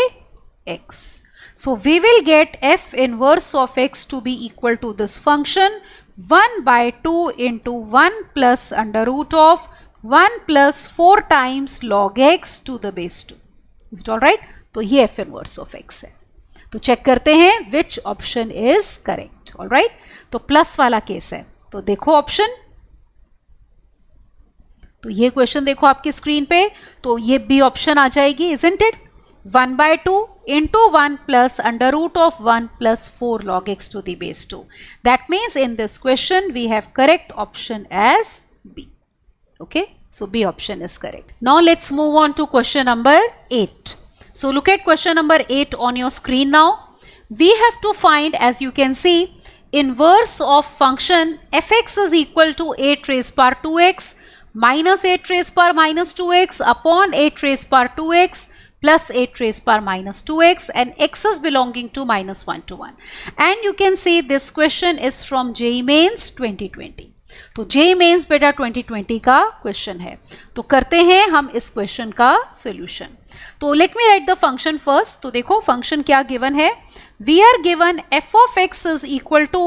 A: x. So we will get f inverse of x to be equal to this function 1 by 2 into 1 plus under root of 1 plus 4 times log x to the base 2. Is it all right? तो ये f inverse of x है. तो check करते हैं which option is correct. All right? तो plus वाला case है. तो देखो ऑप्शन. तो ये क्वेश्चन देखो आपकी स्क्रीन पे. तो ये बी ऑप्शन आ जाएगी. Isn't it? 1 by 2 into 1 plus under root of 1 plus 4 log x to the base 2. That means in this question we have correct option as B. Okay, so B option is correct. Now let's move on to question number 8. So look at question number 8 on your screen now. We have to find, as you can see, inverse of function fx is equal to 8 raised power 2x minus 8 raised power minus 2x upon 8 raised power 2x plus 8 raised power minus 2x, and x is belonging to minus 1 to 1. And you can see this question is from JEE Mains 2020. तो JEE Mains बेटा 2020 का question है. तो करते हैं हम इस question का सोल्यूशन. तो let me write the function first. तो देखो फंक्शन क्या गिवन है. We are given f of x is equal to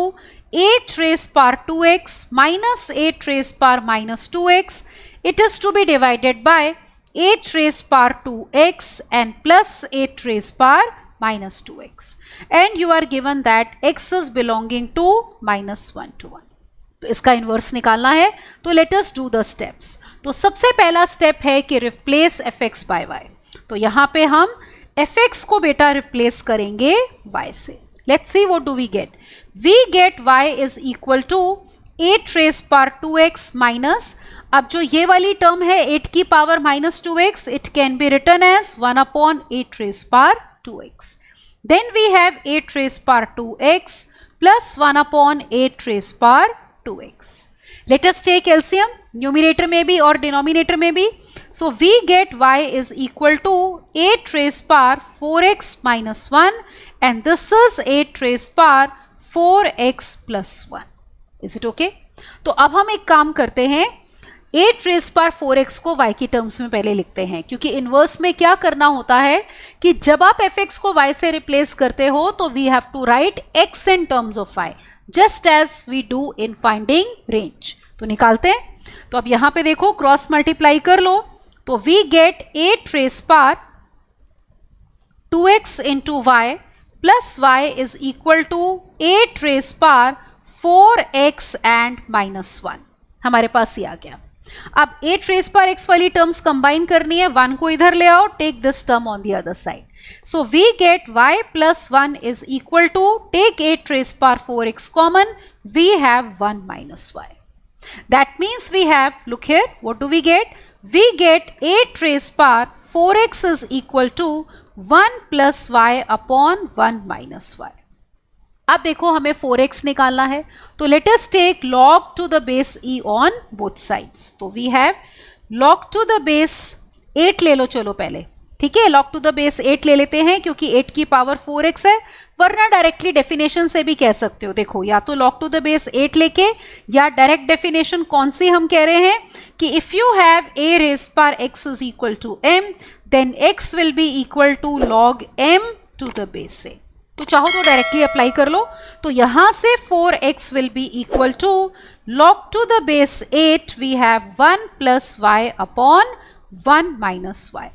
A: 8 raised power 2x minus 8 raised power minus 2x. It is to be divided by 8 raised power 2x and plus 8 raised power minus 2x, and you are given that x is belonging to minus 1 to 1. तो इसका inverse निकालना है. तो let us do the steps. तो सबसे पहला step है कि रिप्लेस fx बाय y. तो यहाँ पे हम fx को बेटा रिप्लेस करेंगे y से. Let's see what do we get. We get y is equal to 8 raise power 2x minus, अब जो ये वाली टर्म है 8 की power minus 2x, it can be written as 1 upon 8 raise power 2x. Then we have 8 raise power 2x plus 1 upon 8 raise power 2x. Let us take LCM numerator में भी और denominator में भी. So we get y is equal to 8 raise power 4x minus 1 and this is 8 raise power 4x plus 1. Is it okay? तो अब हम एक काम करते हैं, 8 रेज पावर 4x को y की टर्म्स में पहले लिखते हैं, क्योंकि इनवर्स में क्या करना होता है कि जब आप fx को y से रिप्लेस करते हो तो we have to write x in terms of y, just as we do in finding range. तो निकालते हैं. तो अब यहां पे देखो क्रॉस मल्टीप्लाई कर लो. तो we get 8 raise power 2x into y plus y is equal to 8 raise power 4x and minus 1. हमारे पास ये आ गया. अब 8 रेज पावर x वाली टर्म्स कंबाइन करनी है, 1 को इधर ले आओ, take this term on the other side. So we get y plus 1 is equal to, take 8 raise power 4x common, we have 1 minus y. That means we have, look here, what do we get? We get 8 raised power 4x is equal to 1 plus y upon 1 minus y. अब देखो हमें 4x निकालना है, तो let us take log to the base e on both sides. तो we have log to the base 8 ले लो चलो पहले, ठीक है. log to the base 8 ले लेते हैं क्योंकि 8 की पावर 4x है, वरना डायरेक्टली डेफिनेशन से भी कह सकते हो. देखो या तो log to the base 8 लेके, या डायरेक्ट डेफिनेशन कौन सी हम कह रहे हैं कि if you have a raised power x is equal to m, then x will be equal to log m to the base a. तो चाहो तो डायरेक्टली अप्लाई कर लो. तो यहां से 4x will be equal to log to the base 8 we have 1 plus y upon 1 minus y.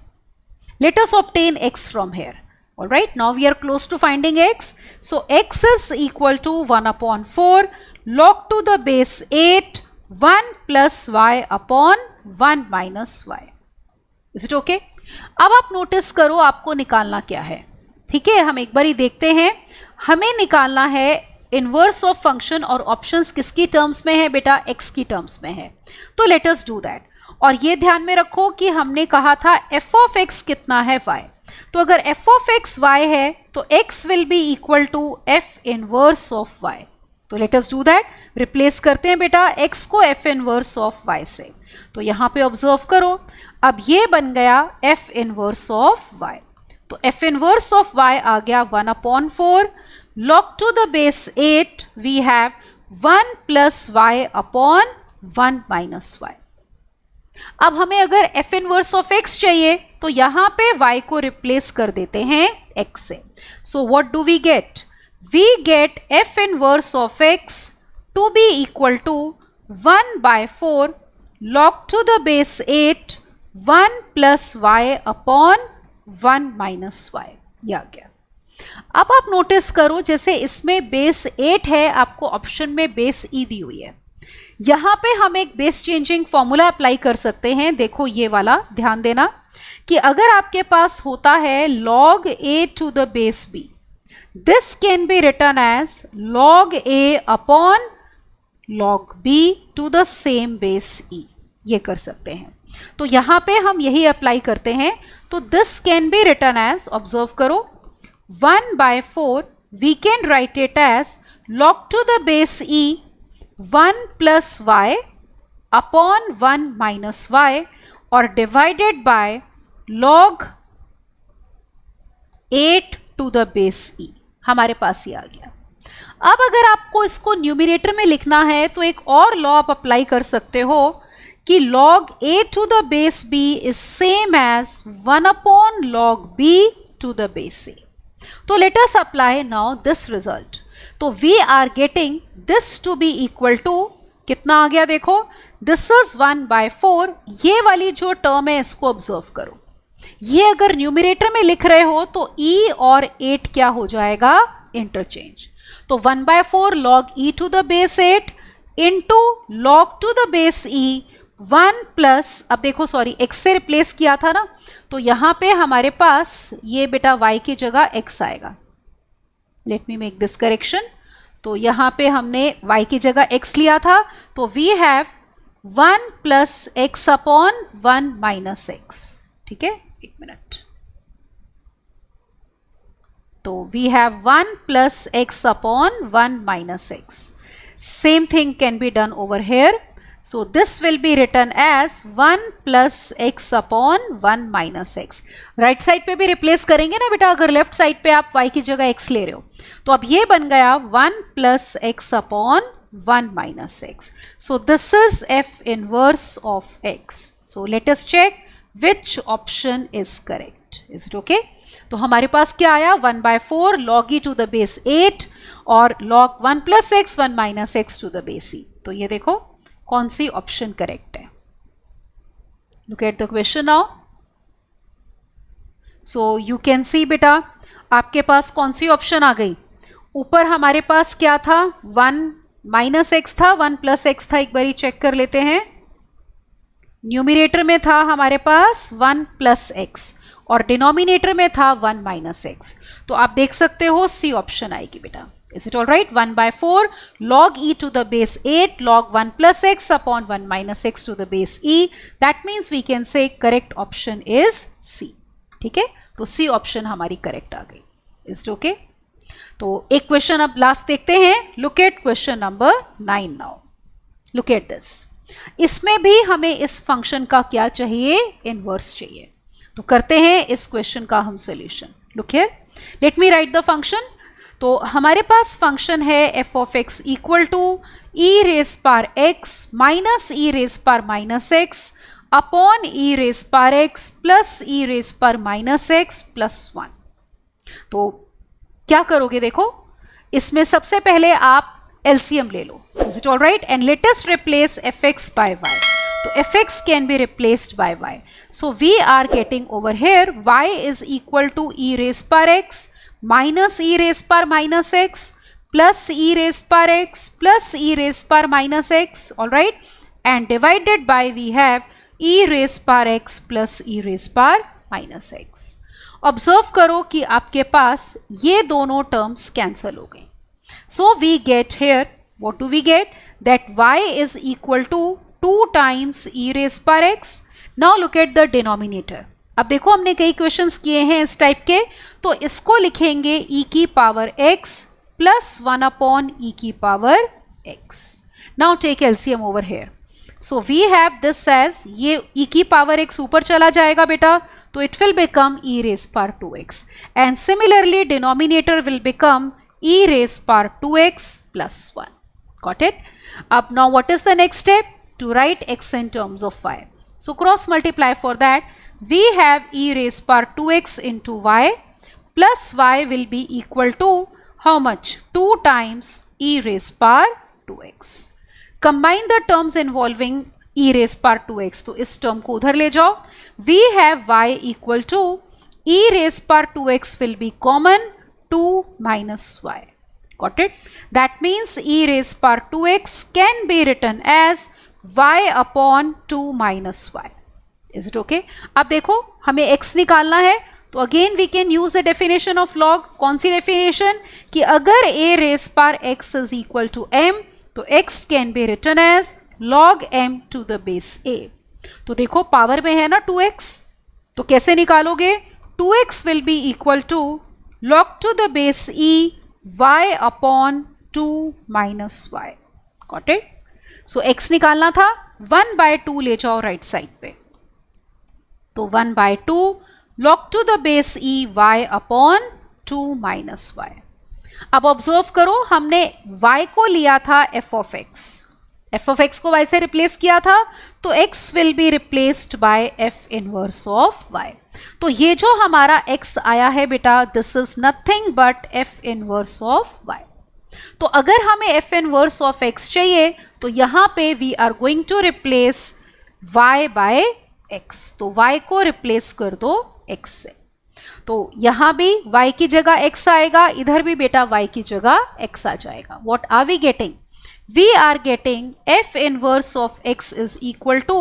A: Let us obtain x from here. All right, now we are close to finding x. So x is equal to 1 upon 4 log to the base 8 1 plus y upon 1 minus y. Is it okay? अब आप notice करो आपको निकालना क्या है. ठीक है, हम एक बार ही देखते हैं. हमें निकालना है इनवर्स ऑफ फंक्शन, और ऑप्शंस किसकी टर्म्स में है बेटा? x की टर्म्स में है. तो लेट अस डू दैट. और ये ध्यान में रखो कि हमने कहा था f ऑफ x कितना है? y. तो अगर f ऑफ x y है तो x will be equal to f inverse of y. तो let us do that. Replace करते हैं बेटा x को f इनवर्स ऑफ y से. तो यहाँ पे ऑब्जर्व करो, अब ये बन गया f इनवर्स ऑफ y. तो f इनवर्स ऑफ y आ गया 1 upon 4 log to the base 8 we have 1 plus y upon 1 minus y. अब हमें अगर f इनवर्स ऑफ x चाहिए तो यहाँ पे y को रिप्लेस कर देते हैं x से. So what do we get? We get f inverse of x to be equal to 1/4 log to the base 8 1 plus y upon 1 minus y. ये आ गया. अब आप नोटिस करो जैसे इसमें बेस 8 है, आपको ऑप्शन में बेस e दी हुई है. यहाँ पे हम एक बेस चेंजिंग फॉर्मूला अप्लाई कर सकते हैं. देखो ये वाला ध्यान देना कि अगर आपके पास होता है log a to the base b, this can be written as log a upon log b to the same base e. ये कर सकते हैं. तो यहाँ पे हम यही अप्लाई करते हैं. तो this can be written as, observe करो, 1/4 we can write it as log to the base e 1 plus y upon 1 minus y और divided by log 8 to the base e. हमारे पास ये आ गया. अब अगर आपको इसको न्यूमरेटर में लिखना है तो एक और लॉ आप अप्लाई कर सकते हो कि log a to the base b is same as 1 upon log b to the base a. तो let us apply now this result. तो we are getting this to be equal to कितना आ गया देखो, this is 1/4. ये वाली जो term है इसको ऑब्जर्व करो. ये अगर न्यूमरेटर में लिख रहे हो तो e और 8 क्या हो जाएगा, इंटरचेंज. तो 1/4 log e to the base 8 into log to the base e 1 plus, अब देखो सॉरी x से रिप्लेस किया था ना, तो यहाँ पे हमारे पास ये बेटा y की जगह x आएगा. Let me make this correction. तो यहाँ पे हमने y की जगह x लिया था, तो we have 1 plus x upon 1 minus x. ठीक है, एक मिनट. तो we have 1 plus x upon 1 minus x. Same thing can be done over here. So this will be written as 1 plus x upon 1 minus x. Right side पे भी replace करेंगे ना बेटा, अगर लेफ्ट साइड पे आप y की जगह x ले रहे हो. तो अब ये बन गया 1 plus x upon 1 minus x. So this is f inverse of x. So let us check which option is correct. Is it okay? तो हमारे पास क्या आया, 1/4 log e to the base 8 और log 1 plus x 1 minus x to the base e. तो ये देखो कौन सी ऑप्शन करेक्ट है. Look at the question now. So you can सी बेटा आपके पास कौन सी ऑप्शन आ गई. ऊपर हमारे पास क्या था, 1 माइनस एक्स था, 1 प्लस एक्स था. एक बारी चेक कर लेते हैं. न्यूमरेटर में था हमारे पास 1 प्लस एक्स और डिनोमिनेटर में था 1 माइनस एक्स. तो आप देख सकते हो सी ऑप्शन आएगी बेटा. Is it all right? 1/4 log e to the base 8 log 1 plus x upon 1 minus x to the base e. That means we can say correct option is C. ठीक है, तो C ऑप्शन हमारी correct आ गई. Is it okay? तो एक question अब last देखते हैं. Look at question number 9 now. Look at this. इसमें भी हमें इस फंक्शन का क्या चाहिए, इनवर्स चाहिए. तो करते हैं इस क्वेश्चन का हम solution. Look here. Let me write the function. तो हमारे पास फंक्शन है f of x equal to e raise power x minus e raise power minus x upon e raise power x plus e raise power minus x plus 1. तो क्या करोगे, देखो इसमें सबसे पहले आप एलसीएम ले लो. Is it all right? And let us replace fx by y. तो fx can be replaced by y. So we are getting over here y is equal to e raise power x minus e raise power minus x plus e raise power x plus e raise power minus x. All right, and divided by we have e raise power x plus e raise power minus x. Observe करो कि आपके पास ये दोनों terms cancel हो गए. So we get here, what do we get, that y is equal to 2 times e raise power x. Now look at the denominator. अब देखो हमने कई क्वेश्चंस किए हैं इस टाइप के, तो इसको लिखेंगे e की power x plus 1 upon e की power x. Now take LCM over here. So we have this as, ये e की पावर x ऊपर चला जाएगा बेटा, तो it will become e raise power 2x. And similarly denominator will become e raise power 2x plus 1. Got it? अब now what is the next step? To write x in terms of y. So cross multiply for that. We have e raised power 2x into y plus y will be equal to how much? 2 times e raised power 2x. Combine the terms involving e raised power 2x. तो इस term को उधर ले जाओ. We have y equal to e raised power 2x will be common 2 minus y. Got it? That means e raised power 2x can be written as y upon 2 minus y. Is it okay? अब देखो हमें x निकालना है तो again we can use the definition of log. कौन सी definition? कि अगर a raised power x is equal to m तो x can be written as log m to the base a. तो देखो पावर में है ना 2x, तो कैसे निकालोगे? 2x will be equal to log to the base e y upon 2 minus y. Got it? So x निकालना था, 1 by 2 ले जाओ राइट साइड पे, तो 1 by 2 log to the base e y upon 2 minus y. अब observe करो, हमने y को लिया था f of x को y से रिप्लेस किया था, तो x will B replaced bye f inverse of y. तो ये जो हमारा x आया है बेटा, this is nothing but f inverse of y. तो अगर हमें f इनवर्स ऑफ x चाहिए तो यहाँ पे we are going to replace y by x. तो y को रिप्लेस कर दो x से, तो यहाँ भी y की जगह x आएगा, इधर भी बेटा y की जगह x आ जाएगा. What are we getting? We are getting f inverse of x is equal to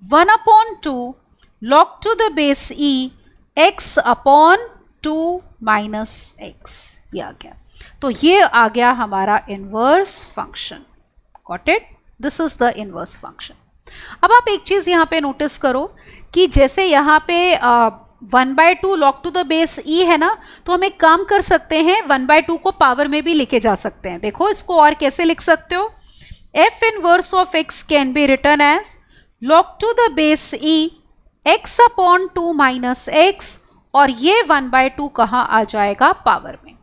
A: 1 upon 2 log to the base e x upon 2 minus x. ये आ गया. तो ये आ गया हमारा inverse function. Got it? This is the inverse function. अब आप एक चीज़ यहाँ पे नोटिस करो कि जैसे यहाँ पे 1 by 2 log to the base e है ना, तो हम एक काम कर सकते हैं, 1 by 2 को पावर में भी लेके जा सकते हैं. देखो इसको और कैसे लिख सकते हो? f inverse of x can be written as log to the base e x upon 2 minus x, और ये 1 by 2 कहाँ आ जाएगा? पावर में.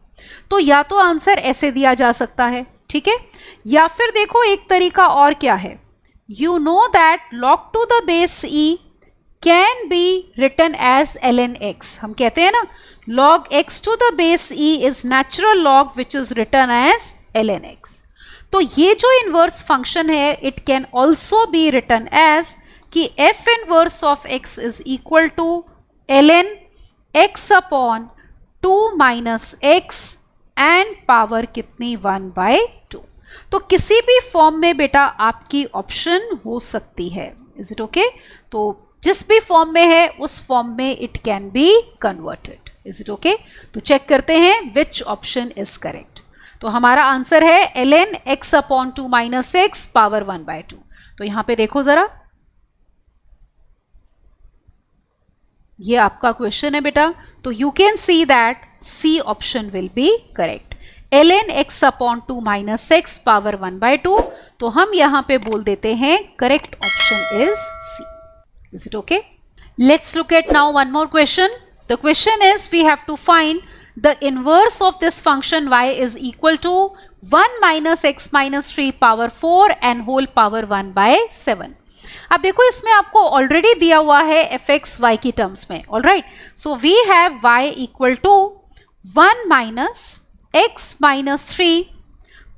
A: तो या तो आंसर ऐसे दिया जा सकता है, ठीक है, या फिर देखो एक तरीका और क्या है. You know that log to the base e can be written as ln x. हम कहते हैं ना log x to the base e is natural log which is written as ln x. तो ये जो इनवर्स फंक्शन है it can also be written as कि f inverse of x is equal to ln x upon 2 minus x and power कितनी? 1 by 2. तो किसी भी form में बेटा आपकी ऑप्शन हो सकती है. Is it okay? तो जिस भी फॉर्म में है उस फॉर्म में it can be converted. Is it okay? तो चेक करते हैं विच ऑप्शन इज करेक्ट. तो हमारा आंसर है ln x upon 2 minus x power 1 by 2. तो यहां पे देखो जरा, ये आपका क्वेश्चन है बेटा, तो you can see that C option will be correct. ln x upon 2 minus x power 1 by 2. तो हम यहां पे बोल देते हैं correct option is C. Is it okay? Let's look at now one more question. The question is we have to find the inverse of this function y is equal to 1 minus x minus 3 power 4 and whole power 1 by 7. अब देखो इसमें आपको already दिया हुआ है fx y की terms में. All right, so we have y equal to 1 minus x minus 3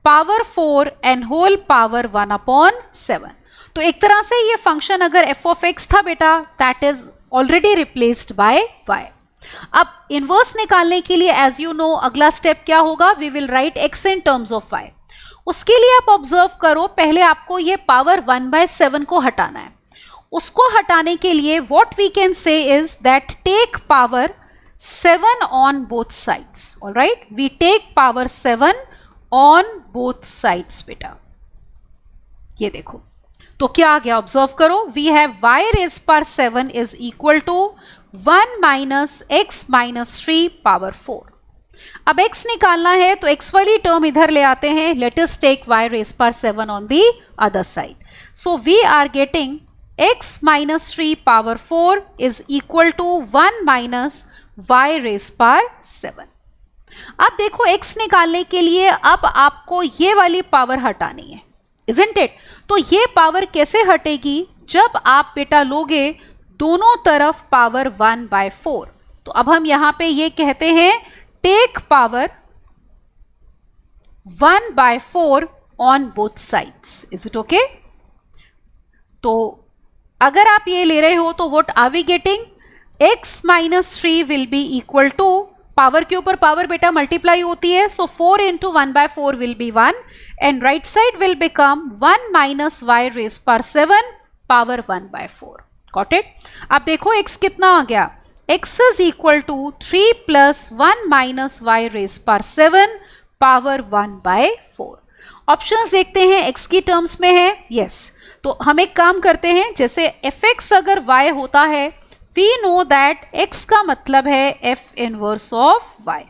A: power 4 and whole power 1 upon 7. तो एक तरह से ये फंक्शन अगर f ऑफ x था बेटा, that is already replaced by y. अब इनवर्स निकालने के लिए एज यू नो अगला स्टेप क्या होगा? We will write x in terms of y. उसके लिए आप ऑब्जर्व करो, पहले आपको ये पावर 1 by 7 को हटाना है. उसको हटाने के लिए what we can say is that take power 7 on both sides. All right, we take power 7 on both sides बेटा. ये देखो तो क्या आ गया? ऑब्जर्व करो, we have y raise power 7 is equal to 1 minus x minus 3 power 4. अब x निकालना है तो x वाली टर्म इधर ले आते हैं. Let us take y raise power 7 on the other side. So we are getting x minus 3 power 4 is equal to 1 minus y raise power 7. अब देखो x निकालने के लिए अब आपको ये वाली पावर हटानी है, इजंट इट? तो ये पावर कैसे हटेगी? जब आप बेटा लोगे दोनों तरफ पावर 1/4, तो अब हम यहां पे ये कहते हैं take power 1/4 on both sides. Is it okay? तो अगर आप ये ले रहे हो तो what are we getting? x minus 3 will be equal to, power के ऊपर पावर बेटा मल्टीप्लाई होती है, so 4 into 1/4 will be 1 and right side will become 1 minus y raise power 7 power 1/4. Got it? अब देखो x कितना आ गया, x is equal to 3 plus 1 minus y raise power 7 power 1/4. Options देखते हैं, x की टर्म्स में है, यस. तो हम एक काम करते हैं, जैसे fx अगर y होता है, वी नो दैट x का मतलब है f inverse of y.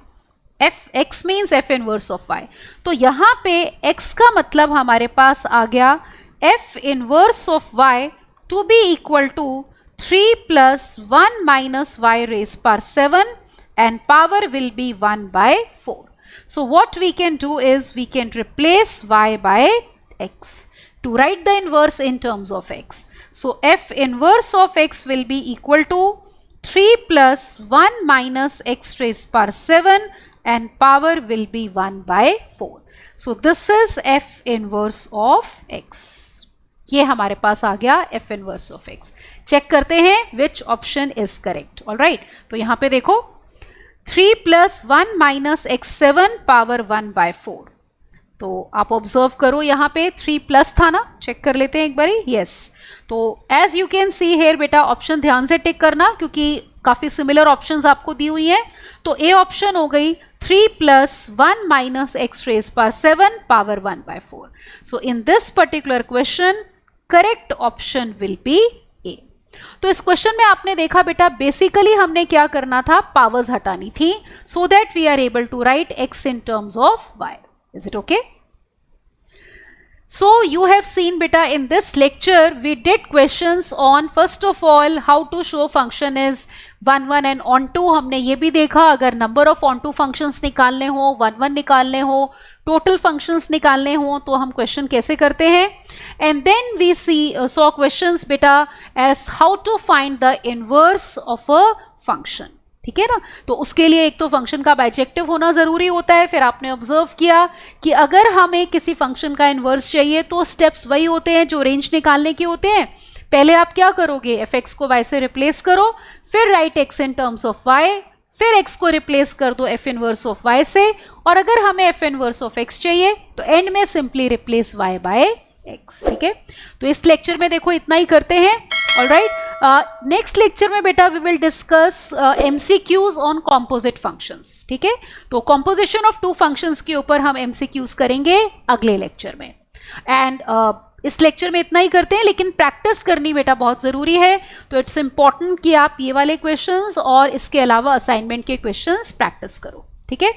A: x means f inverse of y. तो यहाँ पे x का मतलब हमारे पास आ गया f inverse of y to be equal to 3 plus 1 minus y raise power 7 and power will be 1/4. So what we can do is we can replace y by x to write the inverse in terms of x. So f inverse of x will be equal to 3 plus 1 minus x raised power 7 and power will be 1/4. So this is f inverse of x. ये हमारे पास आ गया f inverse of x. Check करते हैं which option is correct. All right. तो यहाँ पे देखो 3 प्लस 1 माइनस x7 पावर 1/4. तो आप ऑब्जर्व करो यहाँ पे 3 प्लस था ना, चेक कर लेते हैं एक बारी. यस. तो as you can see here बेटा ऑप्शन ध्यान से टिक करना क्योंकि काफ़ी सिमिलर ऑप्शंस आपको दी हुई हैं. तो ए ऑप्शन हो गई 3 plus 1 minus x raise power 7 power 1/4. So in this particular question correct option will be A. तो इस क्वेश्चन में आपने देखा बेटा बेसिकली हमने क्या करना था, पावर्स हटानी थी so that we are able to write x in terms of y. Is it okay? So you have seen beta in this lecture we did questions on first of all how to show function is 1 1 and onto. हमने ये भी देखा अगर number of onto functions निकालने हो, 1 1 निकालने हो, total functions निकालने हो तो हम question कैसे करते हैं. And then we saw questions beta as how to find the inverse of a function. ठीक है ना. तो उसके लिए एक तो फंक्शन का बाइजेक्टिव होना ज़रूरी होता है. फिर आपने ऑब्जर्व किया कि अगर हमें किसी फंक्शन का इन्वर्स चाहिए तो स्टेप्स वही होते हैं जो रेंज निकालने के होते हैं. पहले आप क्या करोगे, fx को y से रिप्लेस करो, फिर right x in terms of y, फिर x को रिप्लेस कर दो f इनवर्स ऑफ y से, और अगर हमें f इनवर्स ऑफ x चाहिए तो एंड में simply replace y by x. ठीक है. तो इस लेक्चर में देखो इतना ही करते हैं. ऑलराइट. नेक्स्ट लेक्चर में बेटा we will discuss MCQs on composite functions. ठीक है. तो कॉम्पोजिशन ऑफ टू फंक्शंस के ऊपर हम MCQs करेंगे अगले लेक्चर में. एंड इस लेक्चर में इतना ही करते हैं, लेकिन प्रैक्टिस करनी बेटा बहुत ज़रूरी है. तो इट्स इम्पॉर्टेंट कि आप ये वाले क्वेश्चंस और इसके अलावा असाइनमेंट के क्वेश्चंस प्रैक्टिस करो. ठीक है.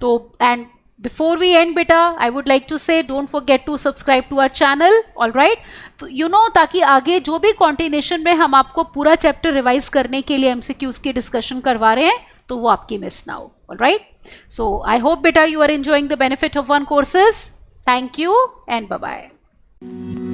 A: तो and before we end beta I would like to say don't forget to subscribe to our channel. all right. तो you know ताकि आगे जो भी continuation में हम आपको पूरा चैप्टर रिवाइज करने के लिए MCQs की डिस्कशन करवा रहे हैं तो वो आपकी मिस ना हो. all right. so I hope beta you are enjoying the benefit of one courses. thank you and bye bye.